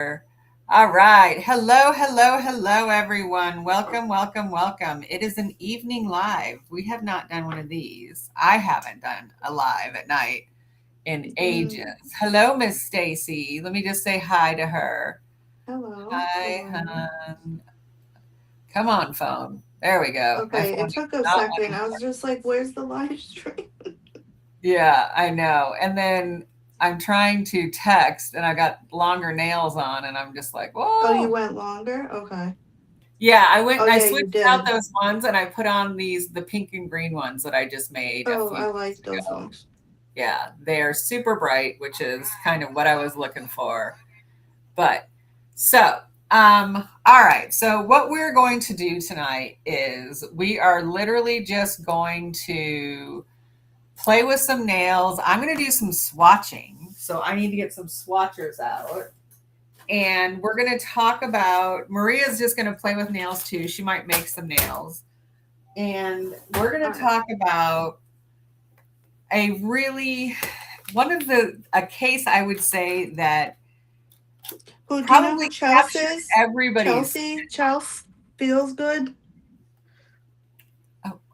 All right. Hello, everyone. Welcome. It is an evening live. We have not done one of these. I haven't done a live at night in ages. Mm, Hello, Miss Stacy. Let me just say hi to her. hello, Hi, hello. hon. Come on, phone. There we go. My Okay, phone it does took a not second. want to. I was just like, where's the live stream? Yeah, I know. And then I'm trying to text, and I got longer nails on, and I'm just like, Oh, you whoa. went longer? Okay. Yeah, I went Oh, and I yeah, you switched out did. those ones and I put on the pink and green ones that I just made a Oh, few I weeks like those ago. ones. Yeah, they're super bright, which is kind of what I was looking for. But so, all right. So what we're going to do tonight is we are literally just going to play with some nails. I'm going to do some swatching. So I need to get some swatchers out. And we're going to talk about Maria's just going to play with nails too. She might make some nails. And we're going All to right. talk about a really one of the a case I would say that Who do you know probably who Chelsea captured is? everybody's. Chelsea feels good.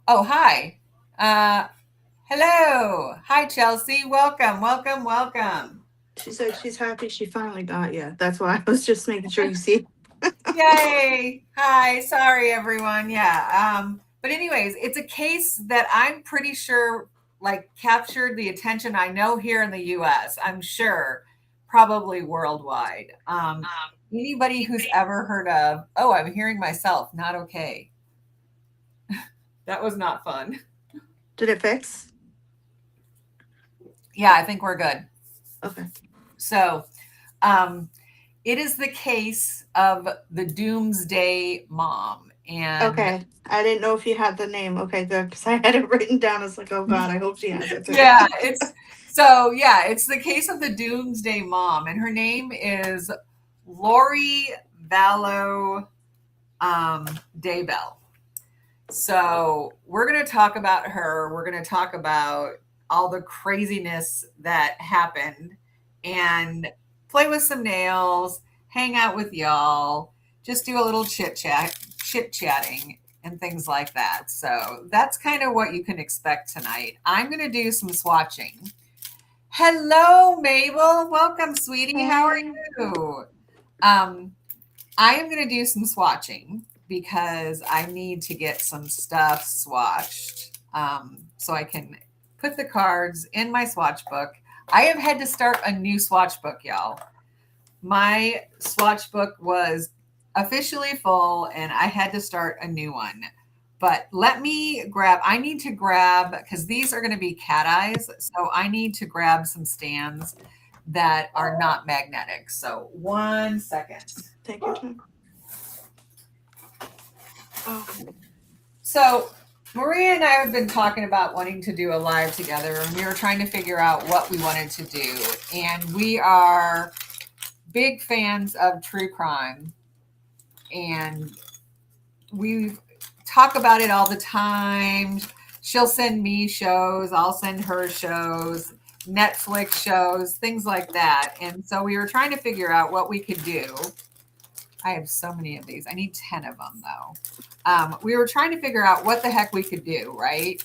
Oh, hi. Uh, hello. Hi, Chelsea. Welcome. She said she's happy she finally got you. That's why I was just making sure you see. Yay. Hi. Sorry, everyone. Yeah. But anyways, it's a case that I'm pretty sure like captured the attention I know here in the US. I'm sure probably worldwide. Anybody who's ever heard of, oh, I'm hearing myself, not okay. That was not fun. Did it fix? Yeah, I think we're good. Okay. So, um, it is the case of the Doomsday Mom. And Okay. I didn't know if you had the name. Okay, good. Because I had it written down. I was like, oh, God, I hope she has it yeah, today. it's the case of the Doomsday Mom, and her name is Lori Vallow Daybell. So we're going to talk about her. We're going to talk about all the craziness that happened and play with some nails, hang out with y'all, just do a little chit chatting, and things like that. So that's kind of what you can expect tonight. I'm going to do some swatching. Hello, Mabel. Welcome, sweetie. How are Hey. you? Um, I am going to do some swatching because I need to get some stuff swatched so I can put the cards in my swatch book. I have had to start a new swatch book, y'all. My swatch book was officially full and I had to start a new one. But I need to grab, because these are going to be cat eyes. So I need to grab some stands that are not magnetic. So 1 second. Take your time. Oh, So Maria and I have been talking about wanting to do a live together, and we were trying to figure out what we wanted to do. And we are big fans of true crime, and we talk about it all the time. She'll send me shows, I'll send her shows, Netflix shows, things like that. And so we were trying to figure out what we could do. I have so many of these. I need 10 of them, though. We were trying to figure out what the heck we could do, right?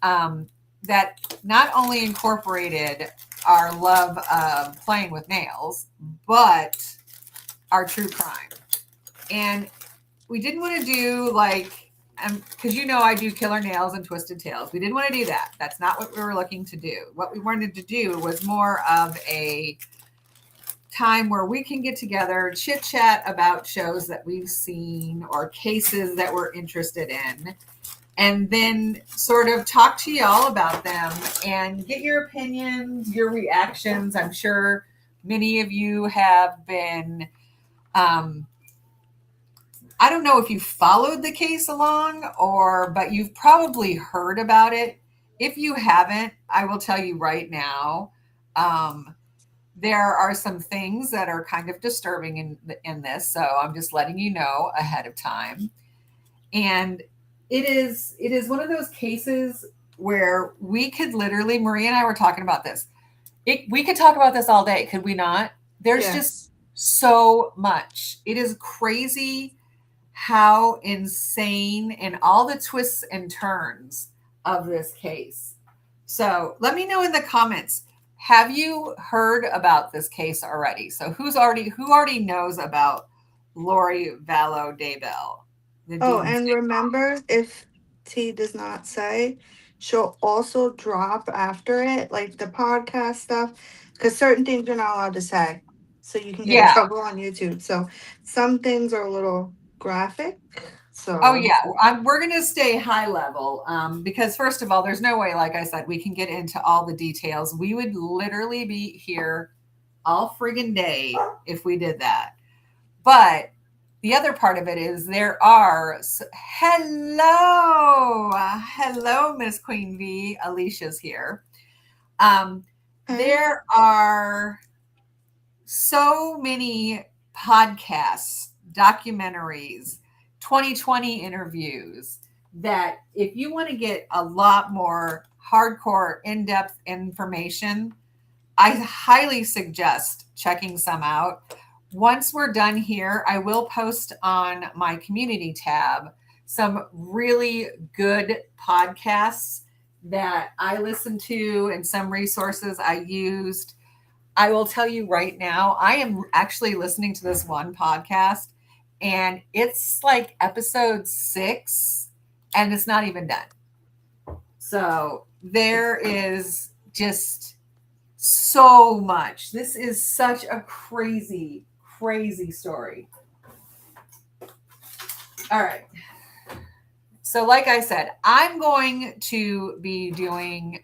That not only incorporated our love of playing with nails, but our true crime. And we didn't want to do like, because I do killer nails and twisted tails. We didn't want to do that. That's not what we were looking to do. What we wanted to do was more of a time where we can get together, chit chat about shows that we've seen or cases that we're interested in, and then sort of talk to y'all about them and get your opinions, your reactions. I'm sure many of you have been, um, I don't know if you followed the case along but you've probably heard about it. If you haven't, I will tell you right now. Um, there are some things that are kind of disturbing in this, so I'm just letting you know ahead of time. And it is one of those cases where we could Maria and I were talking about this. We could talk about this all day, could we not? There's just yes. so much. It is crazy how insane and all the twists and turns of this case. So let me know in the comments. Have you heard about this case already? So who already knows about Lori Vallow Daybell, the Oh, and doomsday? remember, if T does not say, she'll also drop after it, like the podcast stuff, because certain things you're not allowed to say. So you can get in Yeah. trouble on YouTube. So some things are a little graphic. Oh So, yeah, we're going to stay high level because first of all, there's no way, like I said, we can get into all the details. We would literally be here all friggin' day if we did that. But the other part of it is there are hello, Miss Queen V. Alicia's here. hey, There are so many podcasts, documentaries, 2020 interviews that if you want to get a lot more hardcore, in depth information, I highly suggest checking some out. Once we're done here, I will post on my community tab some really good podcasts that I listened to and some resources I used. I will tell you right now, I am actually listening to this one podcast and it's like episode 6 and it's not even done. So there is just so much. This is such a crazy, crazy story. All right. So, like I said, I'm going to be doing.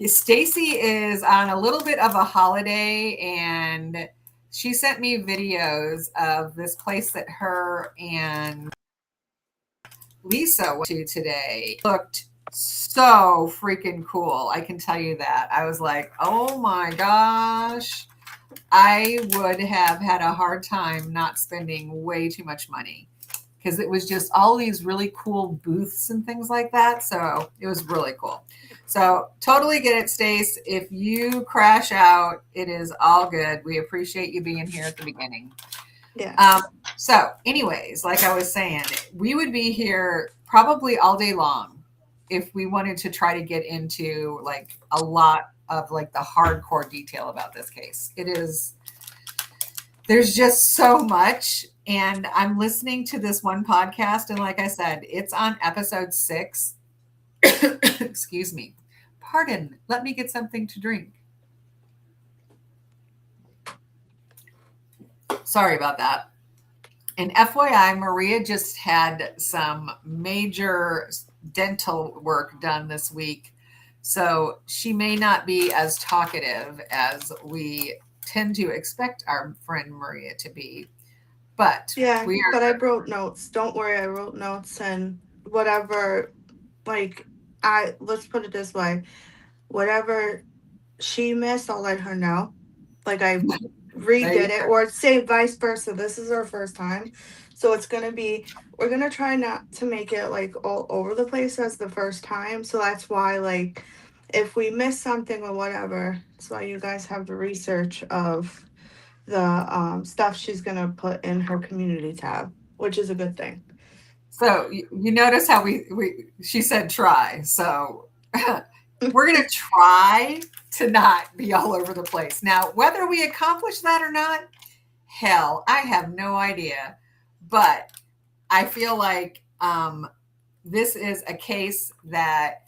Stacy is on a little bit of a holiday, and she sent me videos of this place that her and Lisa went to today. Looked so freaking cool. I can tell you that. I was like, oh my gosh. I would have had a hard time not spending way too much money because it was just all these really cool booths and things like that. So it was really cool. So totally get it, Stace. If you crash out, it is all good. We appreciate you being here at the beginning. yes. So, anyways, like I was saying, we would be here probably all day long if we wanted to try to get into like a lot of like the hardcore detail about this case. It is, there's just so much. And I'm listening to this one podcast, and like I said, it's on episode 6. Excuse me. Pardon. Let me get something to drink. Sorry about that. And FYI, Maria just had some major dental work done this week. So she may not be as talkative as we tend to expect our friend Maria to be. But Yeah, we but are I wrote notes. Don't worry, I wrote notes and whatever, like, let's put it this way, whatever she missed, I'll let her know. Like I there you redid it, go. or say vice versa. This is our first time, so it's gonna be. We're gonna try not to make it like all over the place as the first time. So that's why, like, if we miss something or whatever, that's why you guys have the research of the stuff she's gonna put in her community tab, which is a good thing. So you notice how she said try. So we're going to try to not be all over the place. Now, whether we accomplish that or not, hell, I have no idea. But I feel like this is a case that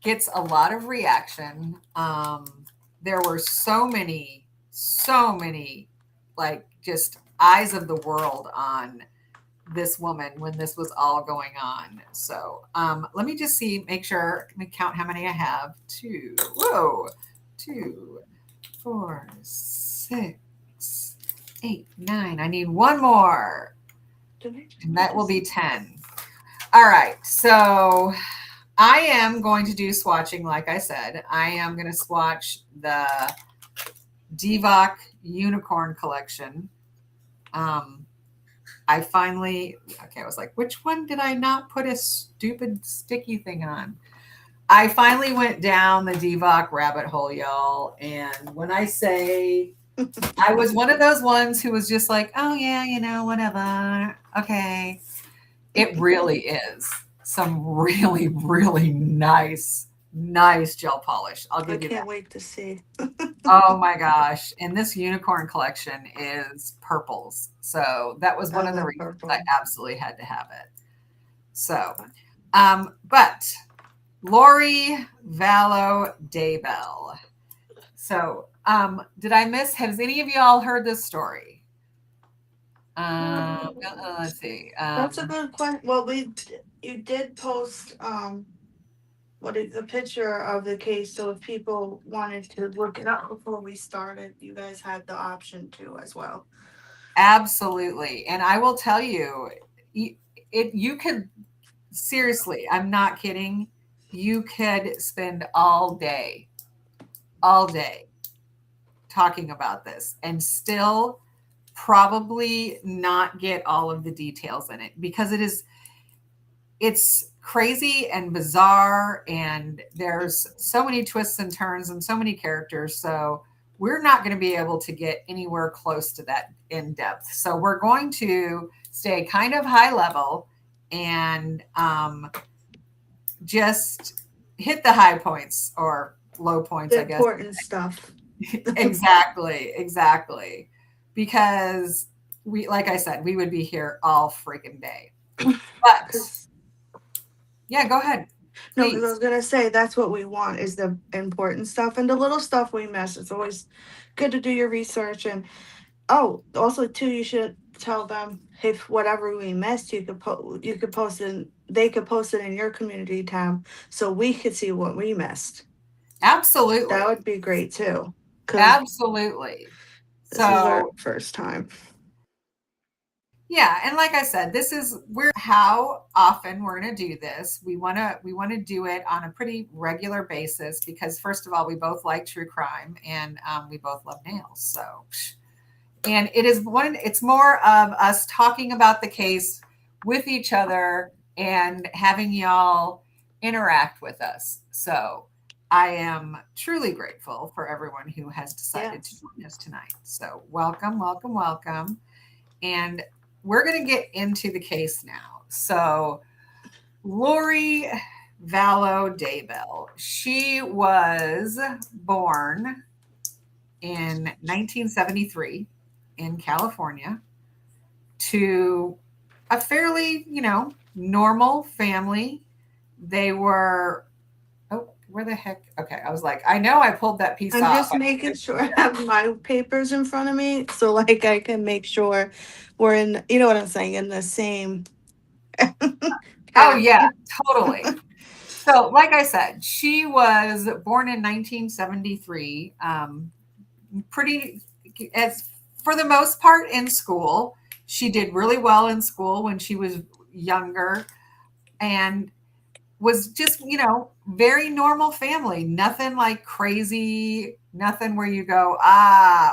gets a lot of reaction. There were so many, like just eyes of the world on this woman when this was all going on. So let me just see, make sure, let me count how many I have. 2, 4, 6, 8, 9. I need one more, and that will be 10. All right, so I am going to do swatching, like I said. I am going to swatch the Divock Unicorn Collection. I finally, okay, I was like, which one did I not put a stupid sticky thing on? I finally went down the Divock rabbit hole, y'all. And when I say I was one of those ones who was just like, oh yeah, whatever. Okay. It really is some really, really nice gel polish. I'll I give you can't that. wait to see. Oh my gosh. And this unicorn collection is purples. So that was I one of the love reasons I purple. absolutely had to have it. So, but Lori Vallow Daybell. So, did I miss? Has any of y'all heard this story? Let's see. That's a good question. Well, you did post what is the picture of the case, so if people wanted to look it up before we started, you guys had the option to as well. Absolutely, and I will tell you, you could seriously. I'm not kidding. You could spend all day talking about this, and still probably not get all of the details in it because it's crazy and bizarre and there's so many twists and turns and so many characters, so we're not going to be able to get anywhere close to that in depth, so we're going to stay kind of high level and just hit the high points or low points, The I guess. important stuff. Exactly, because we, like I said, we would be here all freaking day, but Because yeah, go ahead, no, because I please. was gonna say that's what we want is the important stuff and the little stuff we miss. It's always good to do your research and oh, also too, you should tell them if whatever we missed, you could post it. They could post it in your community tab, so we could see what we missed. That Absolutely. would be great too, because Absolutely. this is our So, first time. yeah, and like I said, this is we're how often we're going to do this. We want to do it on a pretty regular basis because first of all, we both like true crime and we both love nails. So, and it's more of us talking about the case with each other and having y'all interact with us. So, I am truly grateful for everyone who has decided to Yes. join us tonight. So, welcome, welcome, welcome. And we're going to get into the case now. So, Lori Vallow Daybell, she was born in 1973 in California to a fairly, normal family. They were, oh, where the heck? Okay, I was like, I know I pulled that piece I'm off. just making sure I have my papers in front of me, so like I can make sure we're in. You know what I'm saying? In the same Oh, path. yeah, totally. So, like I said, she was born in 1973. Pretty, as for the most part, in school. She did really well in school when she was younger, and was just, very normal family. Nothing like crazy. Nothing where you go,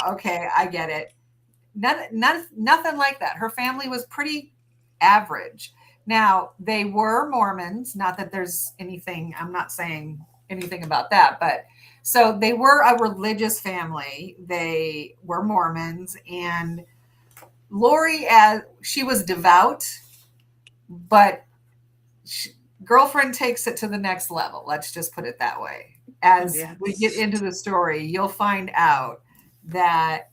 okay, I get it. Nothing like that. Her family was pretty average. Now, they were Mormons, not that there's anything, I'm not saying anything about that, but so they were a religious family. They were Mormons, and Lori, as she was devout, but she, girlfriend takes it to the next level. Let's just put it that way. As we get Yes. into the story, you'll find out that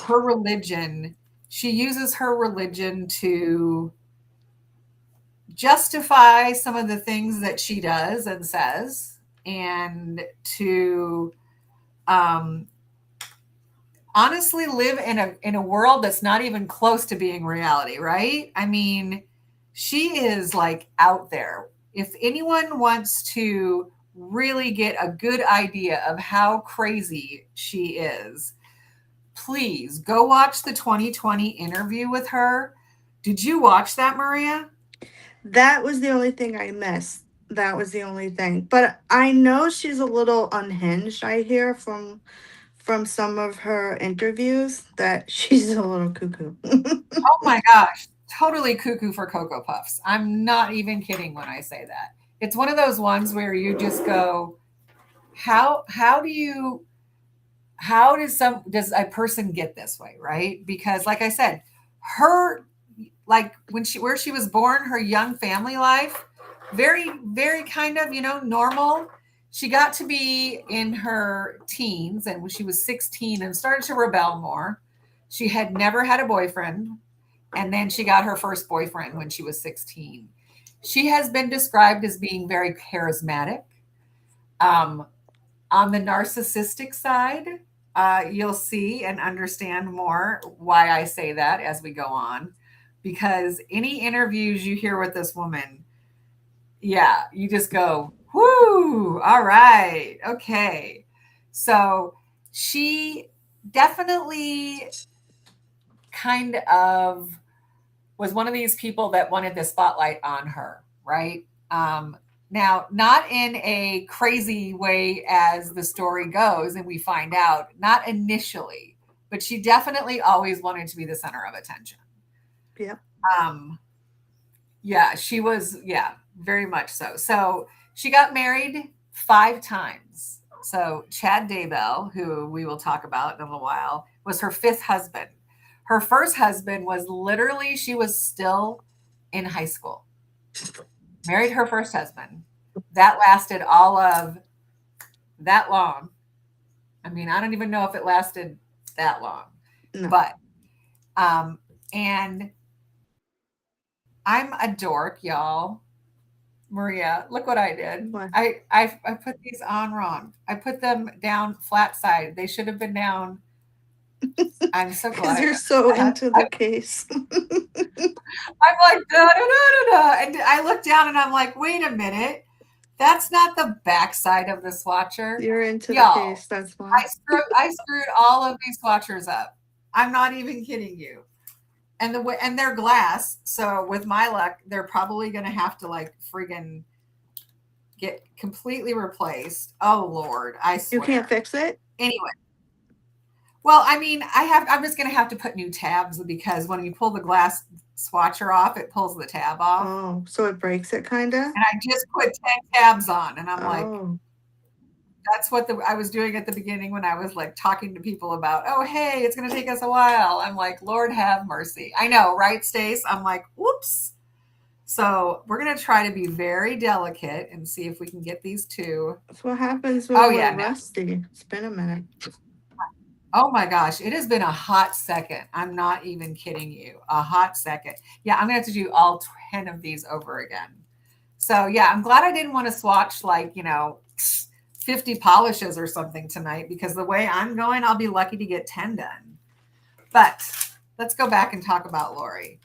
her religion, she uses her religion to justify some of the things that she does and says, and to um, honestly live in a world that's not even close to being reality, right? I mean, she is like out there. If anyone wants to really get a good idea of how crazy she is, please go watch the 2020 interview with her. Did you watch that, Maria? That was the only thing I missed. That was the only thing. But I know she's a little unhinged, I hear from some of her interviews that she's a little cuckoo. Oh my gosh, totally cuckoo for Cocoa Puffs. I'm not even kidding when I say that. It's one of those ones where you just go, how do you how does a person get this way, right? Because like I said, her, like when she where she was born, her young family life, very, very kind of, normal. She got to be in her teens, and when she was 16 and started to rebel more. She had never had a boyfriend, and then she got her first boyfriend when she was 16. She has been described as being very charismatic. Um, on the narcissistic side, you'll see and understand more why I say that as we go on. Because any interviews you hear with this woman, yeah, you just go, whoo, all right, okay. So she definitely kind of was one of these people that wanted the spotlight on her, right? Now, not in a crazy way as the story goes, and we find out, not initially, but she definitely always wanted to be the center of attention. Yep. Um, yeah, she was, yeah, very much so. So she got married 5 times. So Chad Daybell, who we will talk about in a little while, was her fifth husband. Her first husband was literally, she was still in high school. Married her first husband. That lasted all of that long. I mean, I don't even know if it lasted that long, No. but, and I'm a dork, y'all. Maria, look what I did. What? I put these on wrong. I put them down flat side. They should have been down. I'm so Because glad you're so I, into the case. I'm like da, da, da, da, da. And I look down and I'm like, wait a minute, that's not the back side of the swatcher, You're into the y'all. case. That's why. I screwed all of these swatchers up. I'm not even kidding you. And they're glass, so with my luck, they're probably gonna have to like friggin' get completely replaced. Oh Lord, I You can't swear. fix it? Anyway, well, I mean, I'm just gonna have to put new tabs because when you pull the glass swatcher off, it pulls the tab off. Oh, so it breaks it, kind of? And I just put 10 tabs on, and I'm like, Oh. that's what I was doing at the beginning when I was like talking to people about, oh hey, it's gonna take us a while. I'm like, Lord have mercy. I know, right, Stace? I'm like, whoops. So we're gonna try to be very delicate and see if we can get these two. That's what happens when Oh we're yeah, no. rusty. It's been a minute. Oh my gosh, it has been a hot second. I'm not even kidding you. A hot second. Yeah, I'm gonna have to do all 10 of these over again. So yeah, I'm glad I didn't want to swatch like, 50 polishes or something tonight because the way I'm going, I'll be lucky to get 10 done. But let's go back and talk about Lori.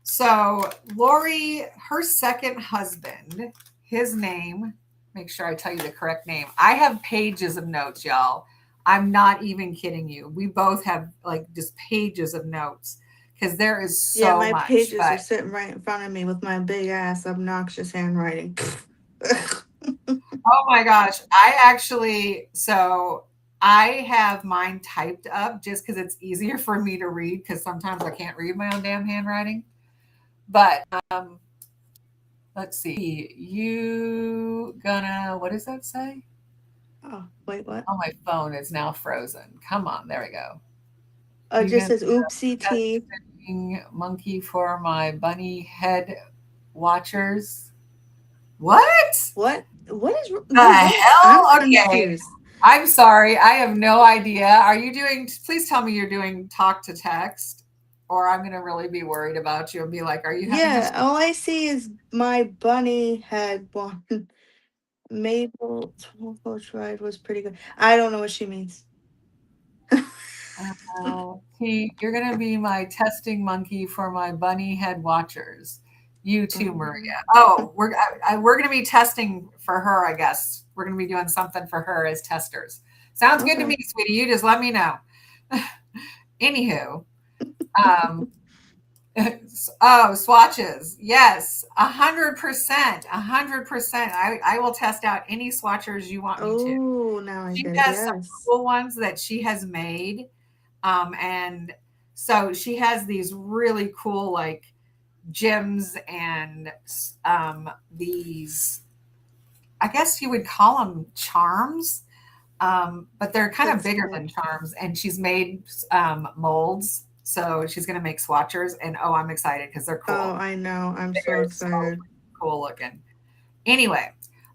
So Lori, her second husband, his name, make sure I tell you the correct name. I have pages of notes, y'all. I'm not even kidding you. We both have like just pages of notes because there is Yeah, so my much. pages are But sitting right in front of me with my big ass obnoxious handwriting. oh my gosh, I have mine typed up just because it's easier for me to read because sometimes I can't read my own damn handwriting. But let's see. What does that say? Oh, wait, what? Oh, my phone is now frozen. Come on, there we go. It You just gonna says oopsie tea. testing monkey for my bunny head watchers? What? What is The what? I'm hell? Okay. confused. I'm sorry. I have no idea. Are you doing, please tell me you're doing talk to text, or I'm going to really be worried about you and be like, are you having a Yeah, all I see is my bunny had one. Mabel 12 Coach Ride was pretty good. I don't know what she means. You're going to be my testing monkey for my bunny head watchers. You too, Maria. Oh, we're going to be testing for her, I guess. We're going to be doing something for her as testers. Sounds good to Okay. me, sweetie. You just let me know. Anywho, um, oh, swatches. Yes, 100%, 100%. I will test out any swatchers you want me to. Oh, now I She get it. has some Yes. cool ones that she has made. And so she has these really cool like gems and these, I guess you would call them charms. But they're kind of That's bigger cool. than charms, and she's made molds. So she's going to make swatchers, and oh, I'm excited because they're Oh, cool. I know. I'm so They're so excited. cool looking. Anyway,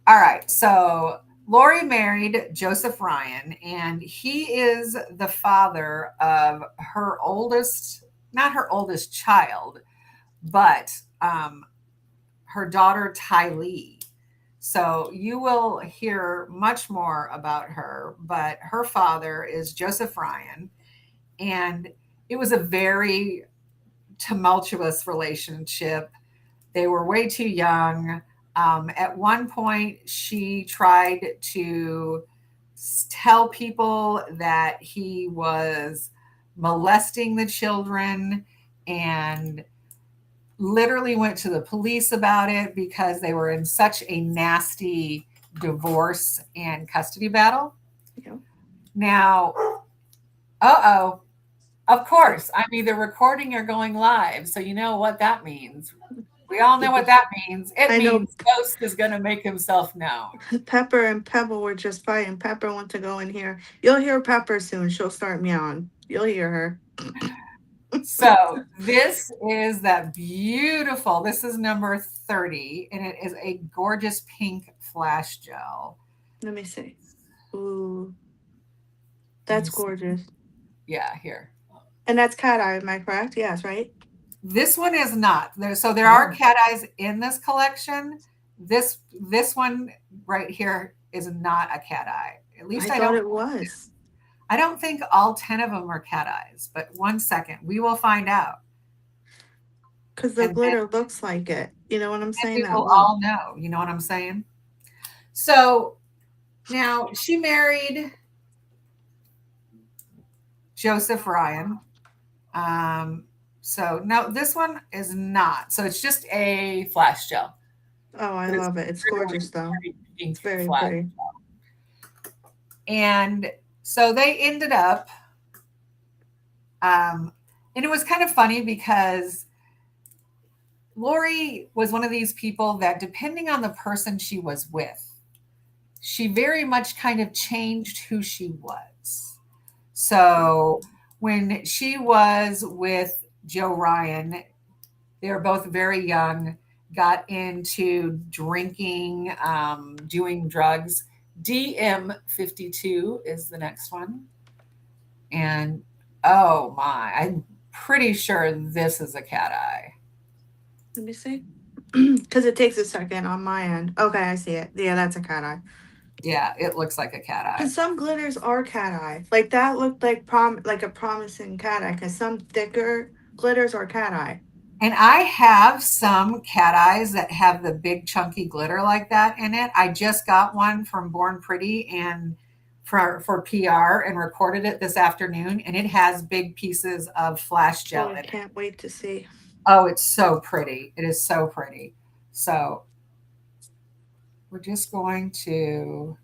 all right. So Lori married Joseph Ryan, and he is the father of her oldest, not her oldest child, but her daughter Tylee. So you will hear much more about her, but her father is Joseph Ryan, and it was a very tumultuous relationship. They were way too young. At one point, she tried to tell people that he was molesting the children and literally went to the police about it because they were in such a nasty divorce and custody battle. Yeah. Now, oh, of course, I'm either recording or going live. So you know what that means. We all know what that means. It I know means Ghost is going to make himself known. Pepper and Pebble were just fighting. Pepper wants to go in here. You'll hear Pepper soon. She'll start meowing. You'll hear her. So this is that beautiful. This is number 30, and it is a gorgeous pink flash gel. Let me see. Ooh, Can you that's see? gorgeous. Yeah, here. And that's cat eye, am I correct? Yes, right? This one is not. So there are Oh, cat eyes in this collection. This one right here is not a cat eye. At I least I thought don't it was. I don't think all 10 of them are cat eyes, but one second, we will find out. Because the And glitter looks like it. You know what I'm then saying? we That will look. all know. You know what I'm saying? So now she married Joseph Ryan. Um, so no, this one is not. So it's just a flash gel, Oh, I but it's love it. It's really gorgeous, though. pretty It's pink very flash. pretty. And so they ended up, um, and it was kind of funny because Lori was one of these people that, depending on the person she was with, she very much kind of changed who she was. So when she was with Joe Ryan, they were both very young, got into drinking, doing drugs. DM52 is the next one. And oh my, I'm pretty sure this is a cat eye. Let me see. Because it takes a second on my end. Okay, I see it. Yeah, that's a cat eye. Yeah, it looks like a cat eye. Because some glitters are cat eye. Like that looked like like a promising cat eye. Because some thicker glitters are cat eye. And I have some cat eyes that have the big chunky glitter like that in it. I just got one from Born Pretty and for PR and recorded it this afternoon, and it has big pieces of flash Oh, gel I in it. can't wait to see. Oh, it's so pretty. It is so pretty. So we're just going to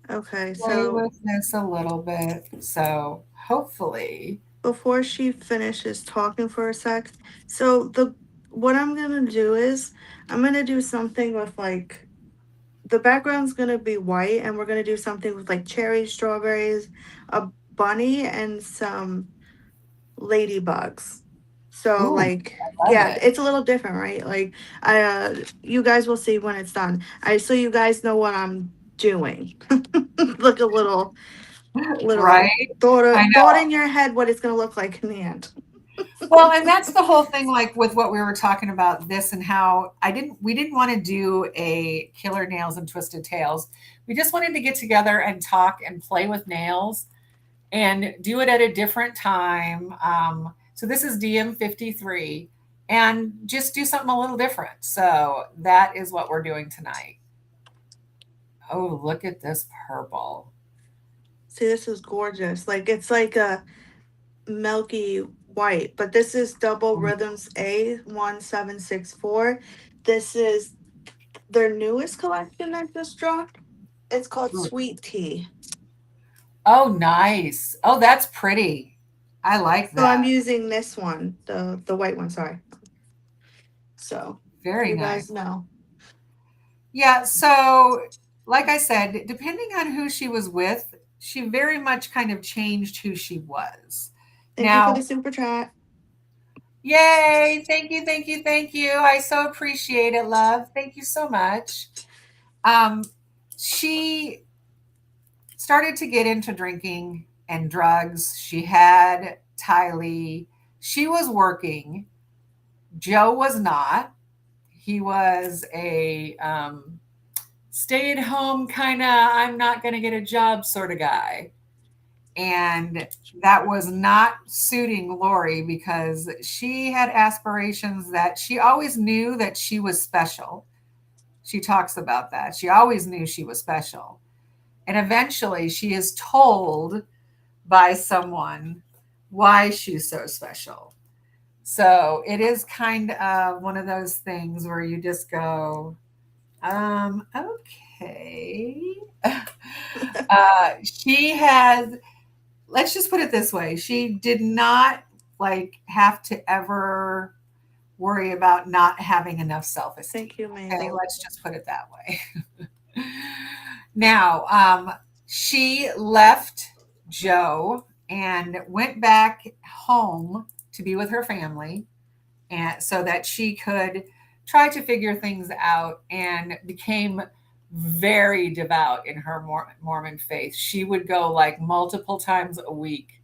Okay, play so with this a little bit. So hopefully, before she finishes talking for a sec, so the what I'm gonna do is I'm gonna do something with like the background's gonna be white, and we're gonna do something with like cherries, strawberries, a bunny, and some ladybugs. So ooh, like I love yeah, it. it's a little different, right? Like I you guys will see when it's done. I so you guys know what I'm doing. Look a little Right? I thought know. in your head what it's gonna look like in the end. Well, and that's the whole thing, like with what we were talking about this and how we didn't want to do a killer nails and twisted tails. We just wanted to get together and talk and play with nails and do it at a different time. So this is DM53 and just do something a little different. So that is what we're doing tonight. Oh, look at this purple. See, this is gorgeous. Like it's like a milky white, but this is Double Rhythms A1764. This is their newest collection that just dropped. It's called Sweet Tea. Oh, nice. Oh, that's pretty. I like So I'm that. using this one, the white one, sorry. So Very you nice. guys know. Yeah, so like I said, depending on who she was with, she very much kind of changed who she was. Thank you for Now, the super chat. yay! Thank you, thank you, thank you. I so appreciate it, love. Thank you so much. Um, she started to get into drinking and drugs. She had Tylee. She was working. Joe was not. He was a stay at home kind of, I'm not going to get a job sort of guy. And that was not suiting Lori because she had aspirations that she always knew that she was special. She talks about that. She always knew she was special. And eventually she is told by someone why she's so special. So it is kind of one of those things where you just go, okay. She has, let's just put it this way, she did not like have to ever worry about not having enough self-esteem. Thank you, Okay, Mabel. let's just put it that way. Now, she left Joe and went back home to be with her family, and so that she could try to figure things out, and became very devout in her Mormon faith. She would go like multiple times a week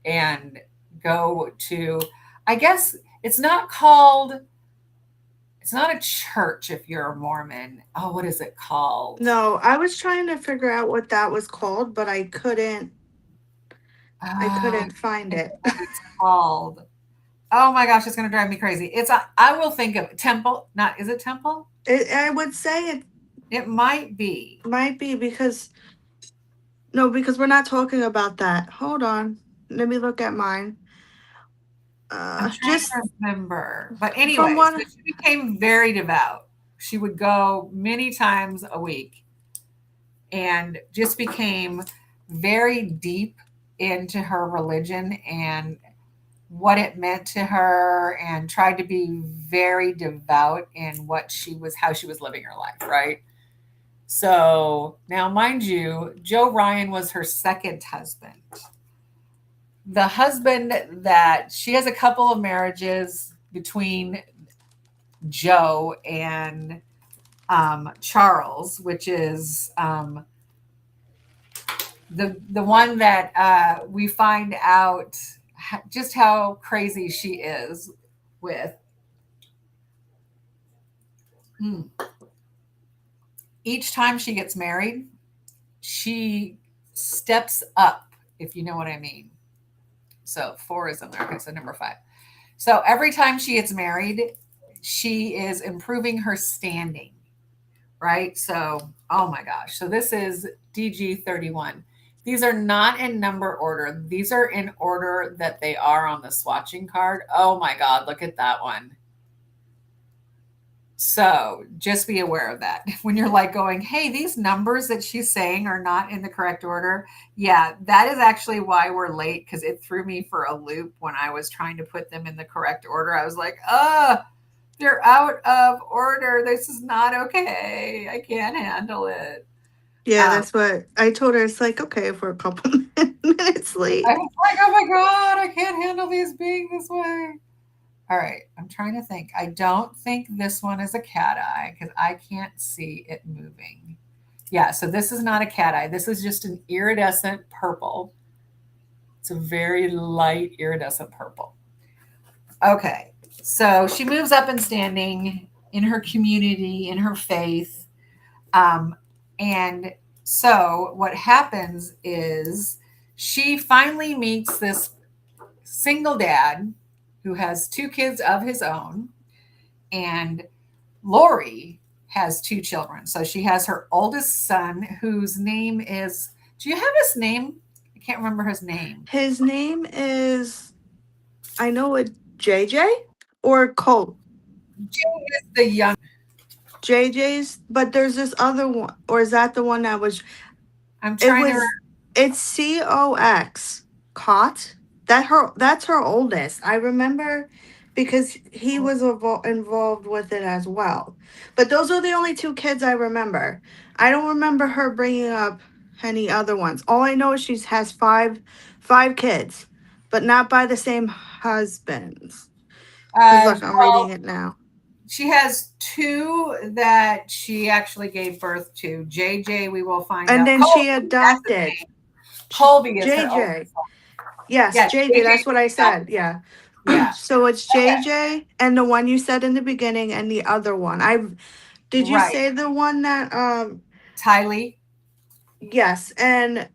and go to, I guess it's not called, it's not a church if you're a Mormon. Oh, what is it called? No, I was trying to figure out what that was called, but I couldn't. I Oh, couldn't find I think it. what it's called. Oh my gosh, it's going to drive me crazy. It's a, I will think of temple. Not, is it temple? I would say it It might be. might be because no, because we're not talking about that. Hold on. Let me look at mine. I'm Just trying to remember. But from anyway, so what she became very devout. She would go many times a week and just became very deep into her religion and what it meant to her, and tried to be very devout in what she was, how she was living her life, right? So now, mind you, Joe Ryan was her second husband. The husband that she has a couple of marriages between Joe and Charles, which is the one that we find out just how crazy she is with. Hmm. Each time she gets married, she steps up, if you know what I mean. So four is in there. Okay, so number five. So every time she gets married, she is improving her standing, right? So, oh my gosh. So this is DG 31. These are not in number order. These are in order that they are on the swatching card. Oh my God, look at that one. So just be aware of that. When you're like going, hey, these numbers that she's saying are not in the correct order. Yeah, that is actually why we're late, because it threw me for a loop when I was trying to put them in the correct order. I was like, they're out of order. This is not okay. I can't handle it. yeah, Um, that's what I told her. It's like okay if we're a couple minutes I late. was like, oh my God, I can't handle these being this way. All right, I'm trying to think. I don't think this one is a cat eye because I can't see it moving. Yeah, so this is not a cat eye. This is just an iridescent purple. It's a very light iridescent purple. Okay, so she moves up in standing in her community, in her faith. Um, and so what happens is she finally meets this single dad who has two kids of his own. And Lori has two children. So she has her oldest son, whose name is, do you have his name? I can't remember his name. His name is I know it JJ or Colt. Jay is the young. JJ's, but there's this other one, or is that the one that was? I'm It trying to. was. It's COX. Cot. That's her oldest. I remember because he was involved with it as well. But those are the only two kids I remember. I don't remember her bringing up any other ones. All I know is she has five kids, but not by the same husbands. Because look, I'm reading Well, it now. she has two that she actually gave birth to. JJ, we will find And out. then she Colby, that's his adopted name. Colby is her JJ. oldest son. Yes, Yeah, JJ. JJ That's what I said. adopted. Yeah. Yeah. So it's Okay. JJ and the one you said in the beginning and the other one. I did you Right. say the one that Tylee. yes, and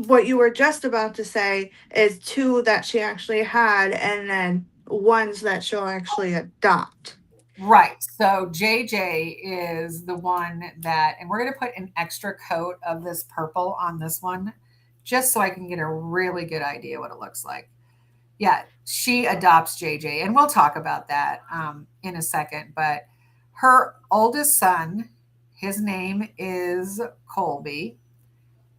what you were just about to say is two that she actually had and then ones that she'll actually adopt. Right. So JJ is the one that, and we're going to put an extra coat of this purple on this one just so I can get a really good idea what it looks like. Yeah, she adopts JJ, and we'll talk about that in a second. But her oldest son, his name is Colby,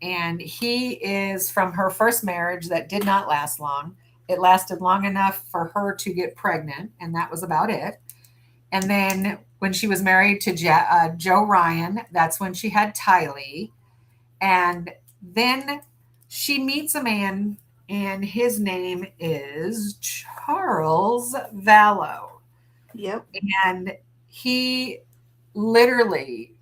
and he is from her first marriage that did not last long. It lasted long enough for her to get pregnant, and that was about it. And then when she was married to Joe Ryan, that's when she had Tylee. And then she meets a man, and his name is Charles Vallow. Yep. And he literally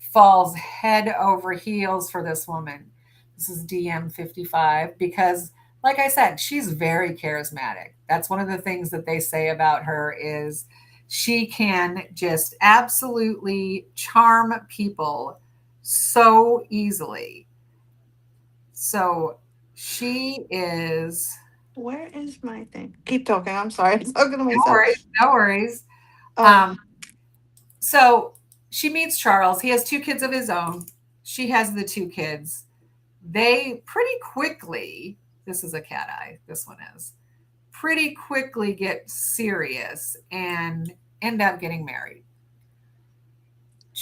falls head over heels for this woman. This is DM 55 because like I said, she's very charismatic. That's one of the things that they say about her is she can just absolutely charm people so easily. So she is Where is my thing? Keep talking. I'm sorry. I'm talking to no worries, myself. no worries. Oh, Um, so she meets Charles. He has two kids of his own. She has the two kids. They pretty quickly, this is a cat eye, this one is, pretty quickly get serious and end up getting married.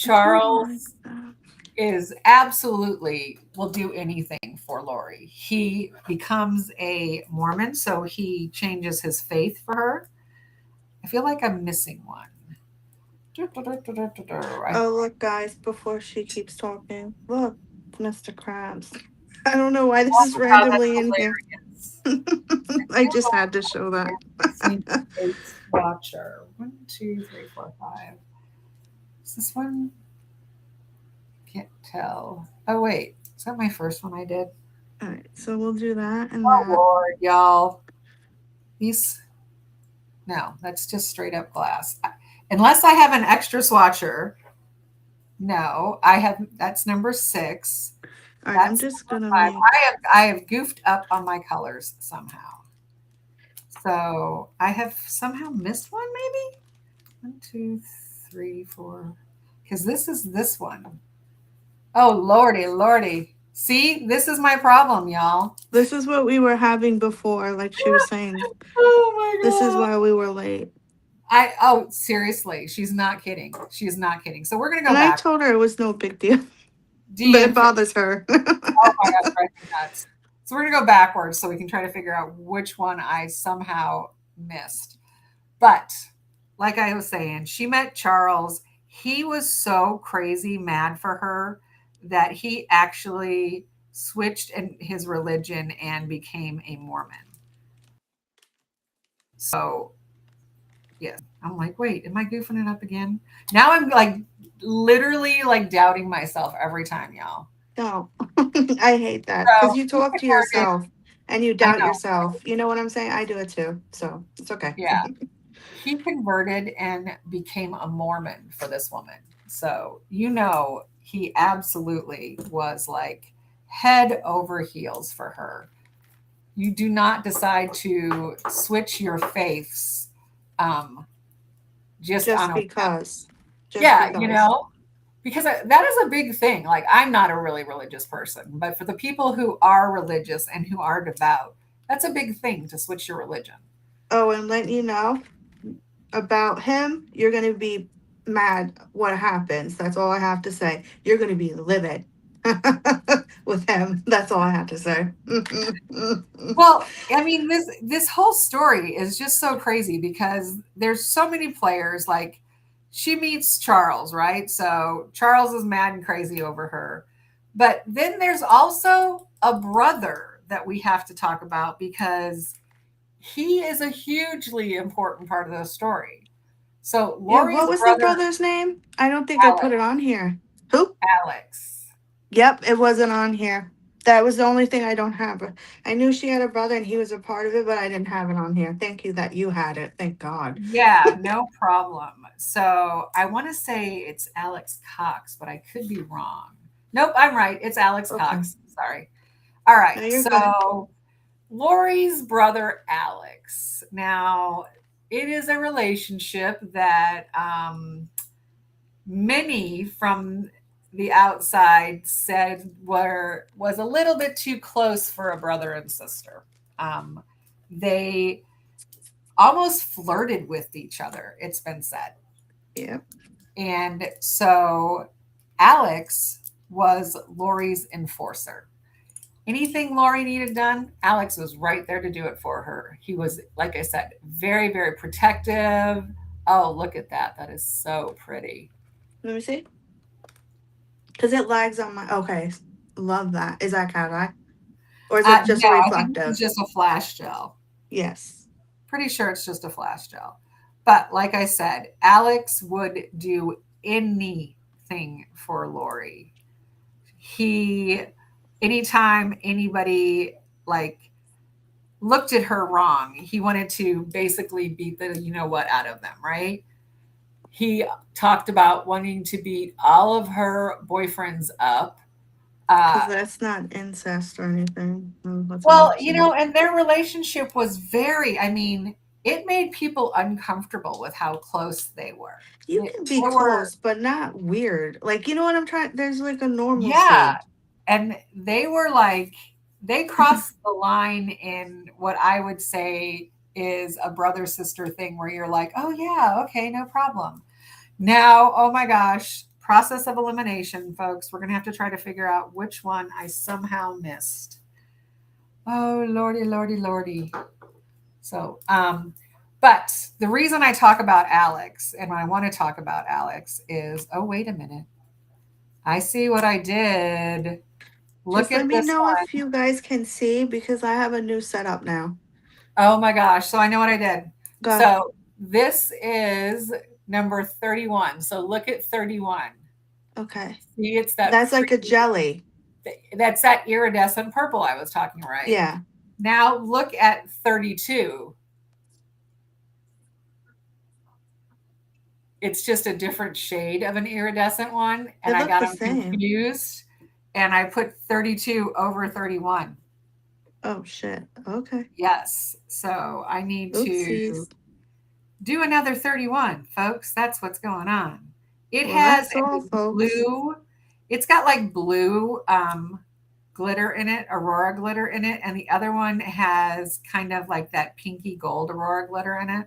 I don't like Charles that. is absolutely will do anything for Lori. He becomes a Mormon, so he changes his faith for her. I feel like I'm missing one. I, Oh, look, guys, before she keeps talking, look, Mr. Krabs. I don't know why this oh is my God, that's randomly in here. hilarious. I I feel just had to show that. like sneak face watcher. 1, 2, 3, 4, 5. Is this one? Can't tell. Oh wait, is that my first one I did? All right, so we'll do that and Oh that. Lord, y'all. These no, that's just straight up glass. Unless I have an extra swatcher. No, I have. That's number 6. All right, I'm That's just number gonna 5. make. I have goofed up on my colors somehow. So I have somehow missed one, maybe 1, 2, 3, 4. Because this is this one. Oh lordy, lordy. See, this is my problem, y'all. This is what we were having before, like she was saying. Oh my This is god. why we were late. I oh seriously, she's not kidding. She is not kidding. So we're gonna go And I back. told her it was no big deal, but it DM. bothers her. Oh my god, drives me nuts. So we're gonna go backwards so we can try to figure out which one I somehow missed. But like I was saying, she met Charles. He was so crazy mad for her that he actually switched in his religion and became a Mormon. So yes, I'm like, wait, am I goofing it up again? Now I'm like literally like doubting myself every time, y'all. No, I hate that So because you he talk to converted. yourself and you I doubt know. yourself. You know what I'm saying? I do it too. So it's okay. Yeah. He converted and became a Mormon for this woman. So, he absolutely was like head over heels for her. You do not decide to switch your faiths um, just on Just a whim. because. Just Yeah, because. because that is a big thing. Like, I'm not a really religious person, but for the people who are religious and who are devout, that's a big thing to switch your religion. Oh, and let you know about him, you're going to be mad what happens. That's all I have to say. You're going to be livid. with him. That's all I had to say. Well, I mean, this whole story is just so crazy because there's so many players. Like, she meets Charles, right? So Charles is mad and crazy over her. But then there's also a brother that we have to talk about because he is a hugely important part of the story. So Yeah, what Lori's was the brother, brother's name? I don't think I put Alex. it on here. Who? Alex. Yep, it wasn't on here. That was the only thing I don't have. I knew she had a brother and he was a part of it, but I didn't have it on here. Thank you that you had it. Thank God. Yeah, no problem. So I want to say it's Alex Cox, but I could be wrong. Nope, I'm right. It's Alex Okay. Cox. Sorry. All right. No, you're good. So Lori's brother, Alex. Now, it is a relationship that many from the outside said was a little bit too close for a brother and sister. They almost flirted with each other, it's been said. Yep. And so Alex was Lori's enforcer. Anything Lori needed done, Alex was right there to do it for her. He was, like I said, very, very protective. Oh, look at that. That is so pretty. Let me see. Because it lags on my. Okay. Love that. Is that cat eye? Or is it just No, I think this is reflective? just a flash gel. Yes. Pretty sure it's just a flash gel. But like I said, Alex would do anything for Lori. He, anytime anybody like looked at her wrong, he wanted to basically beat the you know what out of them, right? He talked about wanting to beat all of her boyfriends up. Because Uh, that's not incest or anything. That's all well, I'm you saying. know, and their relationship was very, I mean, it made people uncomfortable with how close they were. You They, can be they were, close, but not weird. Like, you know what I'm trying? There's like a normal yeah. stage. And they were like, they crossed the line in what I would say is a brother sister thing where you're like, oh, yeah, okay, no problem. Now, oh my gosh, process of elimination, folks. We're going to have to try to figure out which one I somehow missed. Oh, lordy, lordy, lordy. So, but the reason I talk about Alex and I want to talk about Alex is, oh, wait a minute. I see what I did. Look Just let at me this know if one. you guys can see because I have a new setup now. Oh my gosh. So I know what I did. Go. So this is number 31. So look at 31. Okay. See, it's that That's like a pretty, jelly. that's that iridescent purple I was talking, right? Yeah. Now look at 32. It's just a different shade of an iridescent one, They and I look got the them same. confused, and I put 32 over 31. Oh, shit. Okay. Yes. So I need to Oopsies. do another 31, folks. That's what's going on. It Well, has that's all, a folks. blue, it's got like blue glitter in it, aurora glitter in it, and the other one has kind of like that pinky gold aurora glitter in it.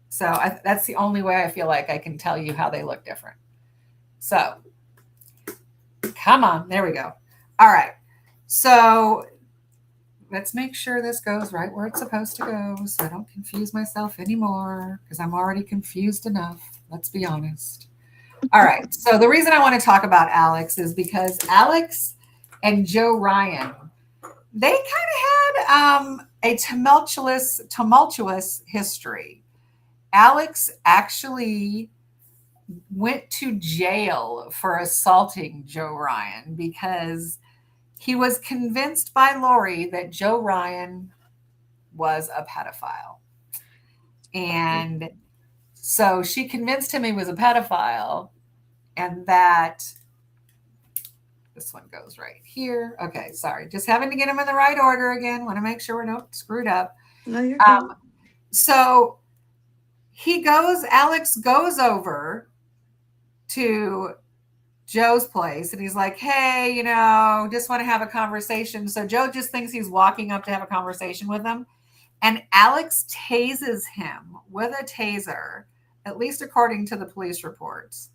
So that's the only way I feel like I can tell you how they look different. So come on, there we go. All right. So let's make sure this goes right where it's supposed to go so I don't confuse myself anymore because I'm already confused enough. Let's be honest. All right. So the reason I want to talk about Alex is because Alex and Joe Ryan, they kind of had a tumultuous history. Alex actually went to jail for assaulting Joe Ryan because he was convinced by Lori that Joe Ryan was a pedophile. And so she convinced him he was a pedophile and that this one goes right here. Okay, sorry. Just having to get them in the right order again. Want to make sure we're not screwed up. No, you're good. So Alex goes over to Joe's place and he's like, hey, just want to have a conversation. So Joe just thinks he's walking up to have a conversation with him. And Alex tases him with a taser, at least according to the police reports.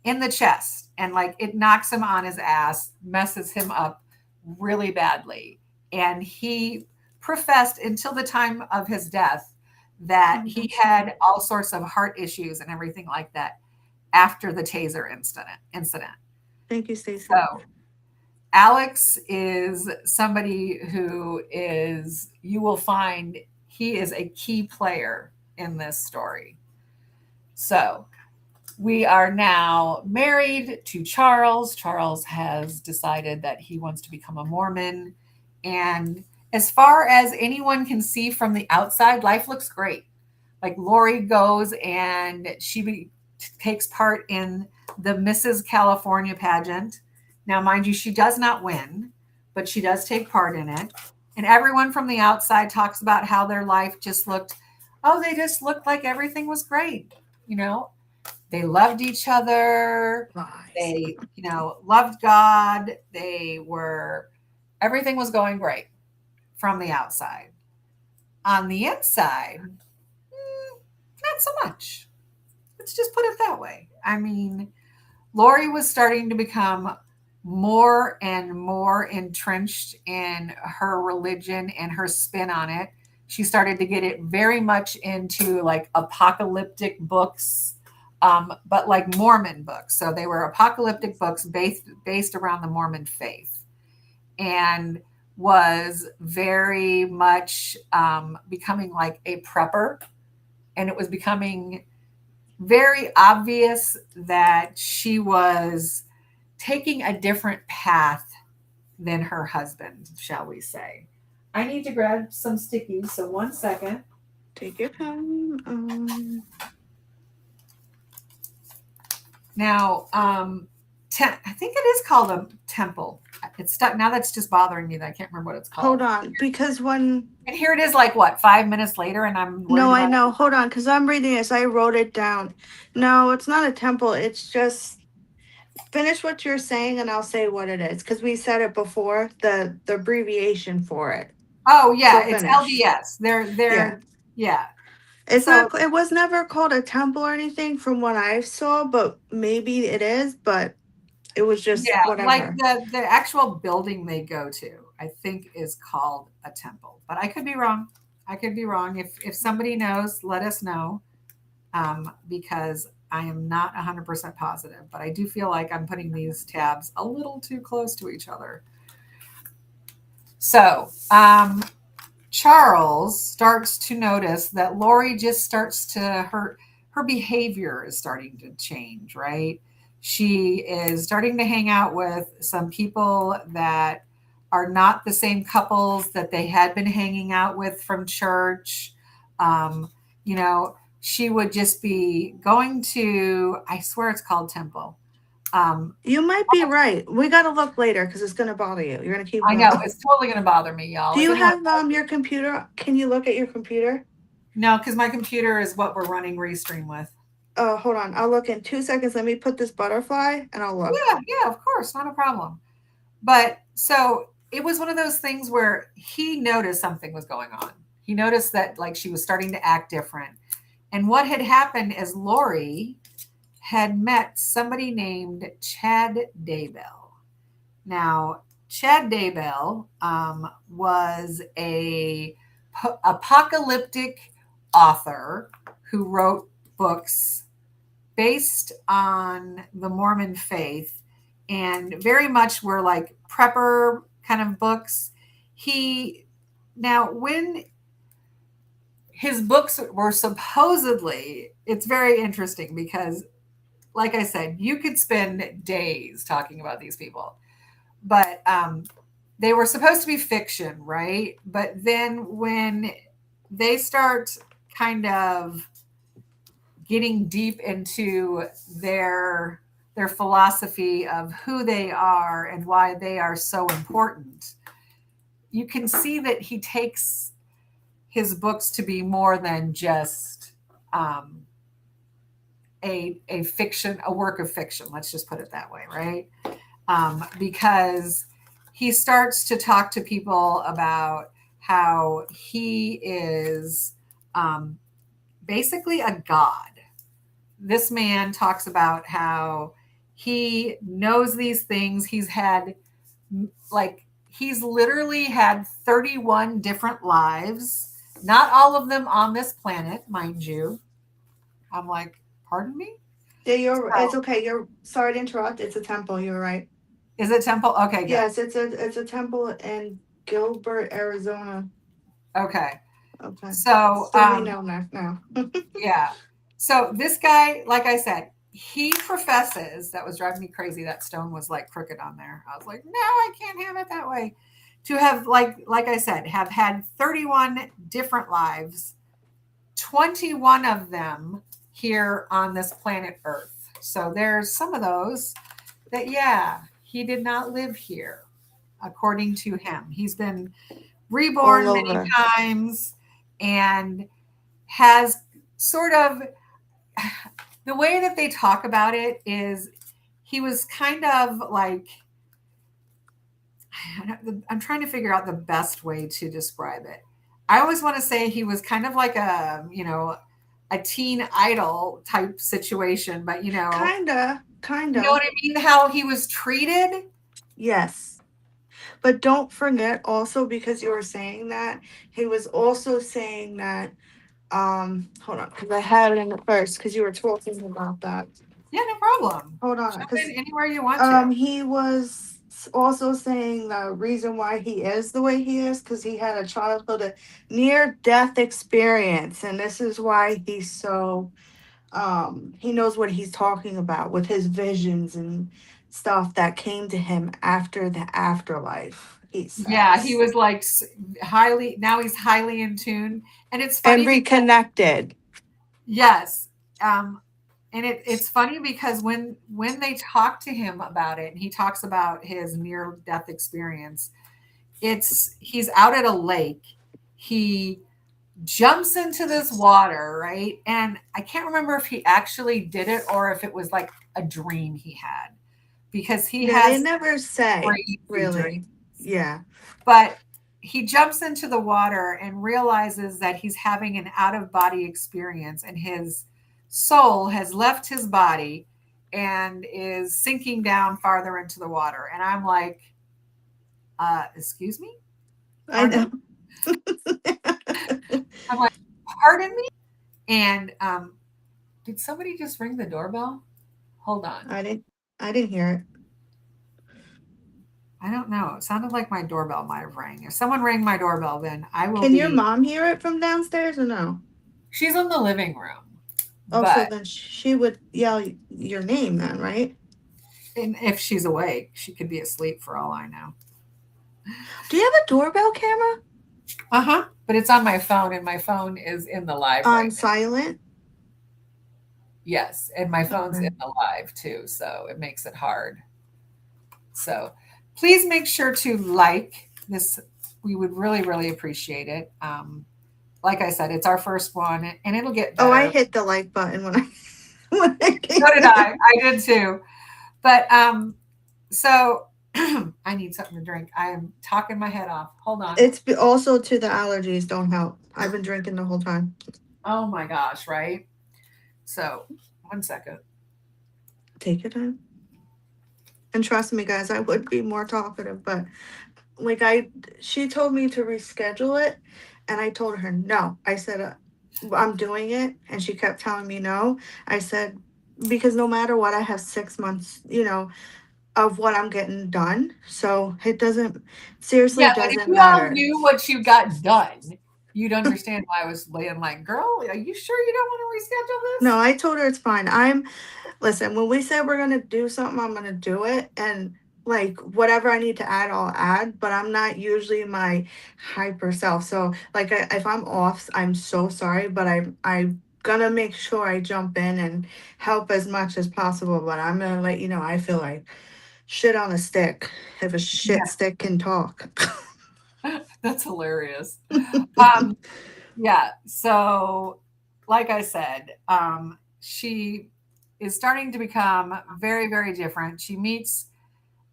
in the chest, and like it knocks him on his ass, messes him up really badly. And he professed until the time of his death that Oh, he that's sad. had all sorts of heart issues and everything like that after the taser incident. Thank you, Stacy. So Alex is somebody who is, you will find he is a key player in this story. So we are now married to Charles. Charles has decided that he wants to become a Mormon. And as far as anyone can see from the outside, life looks great. Like Lori goes and takes part in the Mrs. California pageant. Now, mind you, she does not win, but she does take part in it. And everyone from the outside talks about how their life just looked, oh, they just looked like everything was great. You know, they loved each other. Lies. They, loved God. Everything was going great from the outside. On the inside, not so much. Let's just put it that way. I mean, Lori was starting to become more and more entrenched in her religion and her spin on it. She started to get it very much into like apocalyptic books, but like Mormon books. So they were apocalyptic books based around the Mormon faith, and was very much becoming like a prepper. And it was becoming very obvious that she was taking a different path than her husband, shall we say. I need to grab some stickies, so 1 second. Take your time. Now, I think it is called a temple. It's stuck now. That's just bothering me that I can't remember what it's Hold called. on, because when And here it is, like what, 5 minutes later, and I'm worried no, I about know. it. Hold on, because I'm reading this. I wrote it down. No, it's not a temple. It's just finish what you're saying, and I'll say what it is. Because we said it before. The abbreviation for it. Oh So yeah, it's finish. LDS. Yeah. Yeah. It's So not. It was never called a temple or anything, from what I saw. But maybe it is. But it was just yeah, like whatever. the actual building they go to, I think is called a temple. But I could be wrong. I could be wrong. If somebody knows, let us know. Because I am not 100% positive, but I do feel like I'm putting these tabs a little too close to each other. So, Charles starts to notice that Lori just starts to her behavior is starting to change, right? She is starting to hang out with some people that are not the same couples that they had been hanging out with from church. You know, she would just be going to, I swear it's called Temple. Um, You might be right. We gotta look later because it's gonna bother you. You're gonna keep I know going. it's totally going to bother me, Do y'all. If you anyone, have your computer? Can you look at your computer? no, because my computer is what we're running Restream with. Hold on. I'll look in 2 seconds. Let me put this butterfly and I'll look. Yeah, yeah, of course, not a problem. But so it was one of those things where he noticed something was going on. He noticed that like she was starting to act different. And what had happened is Lori had met somebody named Chad Daybell. Now, Chad Daybell was a apocalyptic author who wrote books based on the Mormon faith and very much were like prepper kind of books. He now when his books were supposedly, it's very interesting because like I said, you could spend days talking about these people. But they were supposed to be fiction, right? But then when they start kind of getting deep into their philosophy of who they are and why they are so important, you can see that he takes his books to be more than just um, a fiction, a work of fiction. Let's just put it that way, right? Because he starts to talk to people about how he is um, basically a god. this man talks about how he knows these things. He's had, like, he's literally had 31 different lives, not all of them on this planet, mind you. I'm like, pardon me? Yeah, it's So, okay. You're sorry to interrupt. It's a temple. You're right. is it Temple? Okay, good. Yes, it's a temple in Gilbert, Arizona. Okay. Okay. So, So we know that now. yeah. So this guy, like I said, he professes, that was driving me crazy. That stone was like crooked on there. I was like, no, I can't have it that way. To have, like I said, have had 31 different lives, 21 of them here on this planet Earth. So there's some of those that, yeah, he did not live here, according to him. He's been All reborn many over. times and has sort of, the way that they talk about it is he was kind of like, I'm trying to figure out the best way to describe it. I always want to say he was kind of like a teen idol type situation, but Kinda, you know what kinda. I mean? How he was treated. Yes. But don't forget also, because you were saying that, he was also saying that, hold on, because I had it in the first because you were talking about that. Yeah, no problem. Hold on, Jump in because anywhere you want to. he was also saying the reason why he is the way he is because he had a childhood of near death experience, and this is why he's so he knows what he's talking about with his visions and stuff that came to him after the afterlife, he Yeah, he says. was like highly, now he's highly in tune. And it's And funny because, reconnected. yes. And it's funny because when they talk to him about it, and he talks about his near death experience, he's out at a lake. He jumps into this water, right? And I can't remember if he actually did it or if it was like a dream he had, because he Yeah, they has never say, crazy really. dreams. Yeah. But he jumps into the water and realizes that he's having an out of body experience, and his soul has left his body and is sinking down farther into the water. And I'm like, excuse me? I Pardon? know. I'm like, pardon me? And did somebody just ring the doorbell? Hold on. I didn't I didn't hear it. I don't know. It sounded like my doorbell might have rang. If someone rang my doorbell, then I will Can your be. mom hear it from downstairs or no? She's in the living room, Oh, so but then she would yell your name then, right? if she's awake, she could be asleep for all I know. Do you have a doorbell camera Uh-huh. But it's on my phone, and my phone is in the live on right now. silent? Yes, and my phone's Okay. in the live too, so it makes it hard. So please make sure to like this. We would really, really appreciate it. Like I said, it's our first one, and it'll get Oh, I better. hit the like button when I when I So came did I. in. I did too. But so I need something to drink. I am talking my head off. Hold on. Also to the allergies don't help. I've been drinking the whole time. Oh my gosh, right? So 1 second. Take your time. And trust me, guys, I would be more talkative, but like she told me to reschedule it, and I told her no. I said I'm doing it, and she kept telling me no. I said because no matter what, I have 6 months, of what I'm getting done. So it doesn't seriously Yeah, but if doesn't you all matter. knew what you got done, you'd understand why I was laying like, girl, are you sure you don't want to reschedule No, this? I told her it's fine. Listen, when we said we're gonna do something, I'm gonna do it. And like whatever I need to add, I'll add. But I'm not usually my hyper self. So like if I'm off, I'm so sorry. But I'm gonna make sure I jump in and help as much as possible. But I'm gonna let you know I feel like shit on a stick. If a shit stick can talk. Yeah, that's hilarious. Um, yeah, so like I said, she is starting to become very, very different. She meets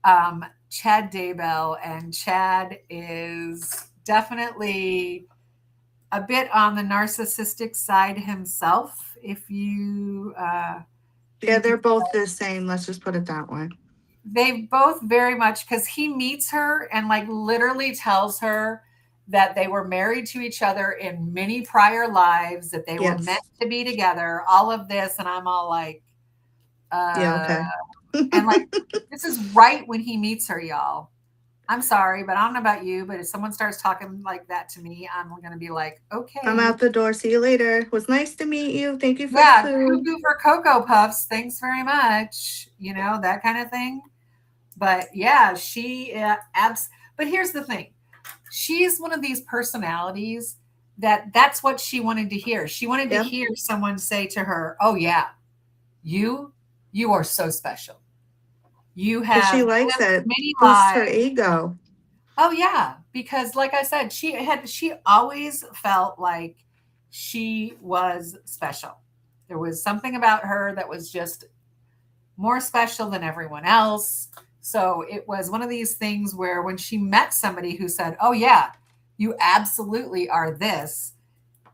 Chad Daybell, and Chad is definitely a bit on the narcissistic side himself. If Yeah, you they're could, both the same. Let's just put it that way. they both very much, because he meets her and like literally tells her that they were married to each other in many prior lives, that they were meant Yes. to be together, all of this, and I'm all like, Yeah, uh, okay. and like this is right when he meets her, y'all. I'm sorry, but I don't know about you, but if someone starts talking like that to me, I'm going to be like, I'm okay, out the door. See you later. It was nice to meet you. Thank you for the yeah, food. cuckoo for Cocoa Puffs. Thanks very much. You know, that kind of thing. But yeah, but here's the thing. She's one of these personalities that's what she wanted to hear. She wanted to Yep. hear someone say to her, "Oh yeah, you you are so special. You Because she have likes lived it. many Boosts her lives." ego. Oh yeah, because like I said, she always felt like she was special. There was something about her that was just more special than everyone else. So it was one of these things where when she met somebody who said, "Oh yeah, you absolutely are this,"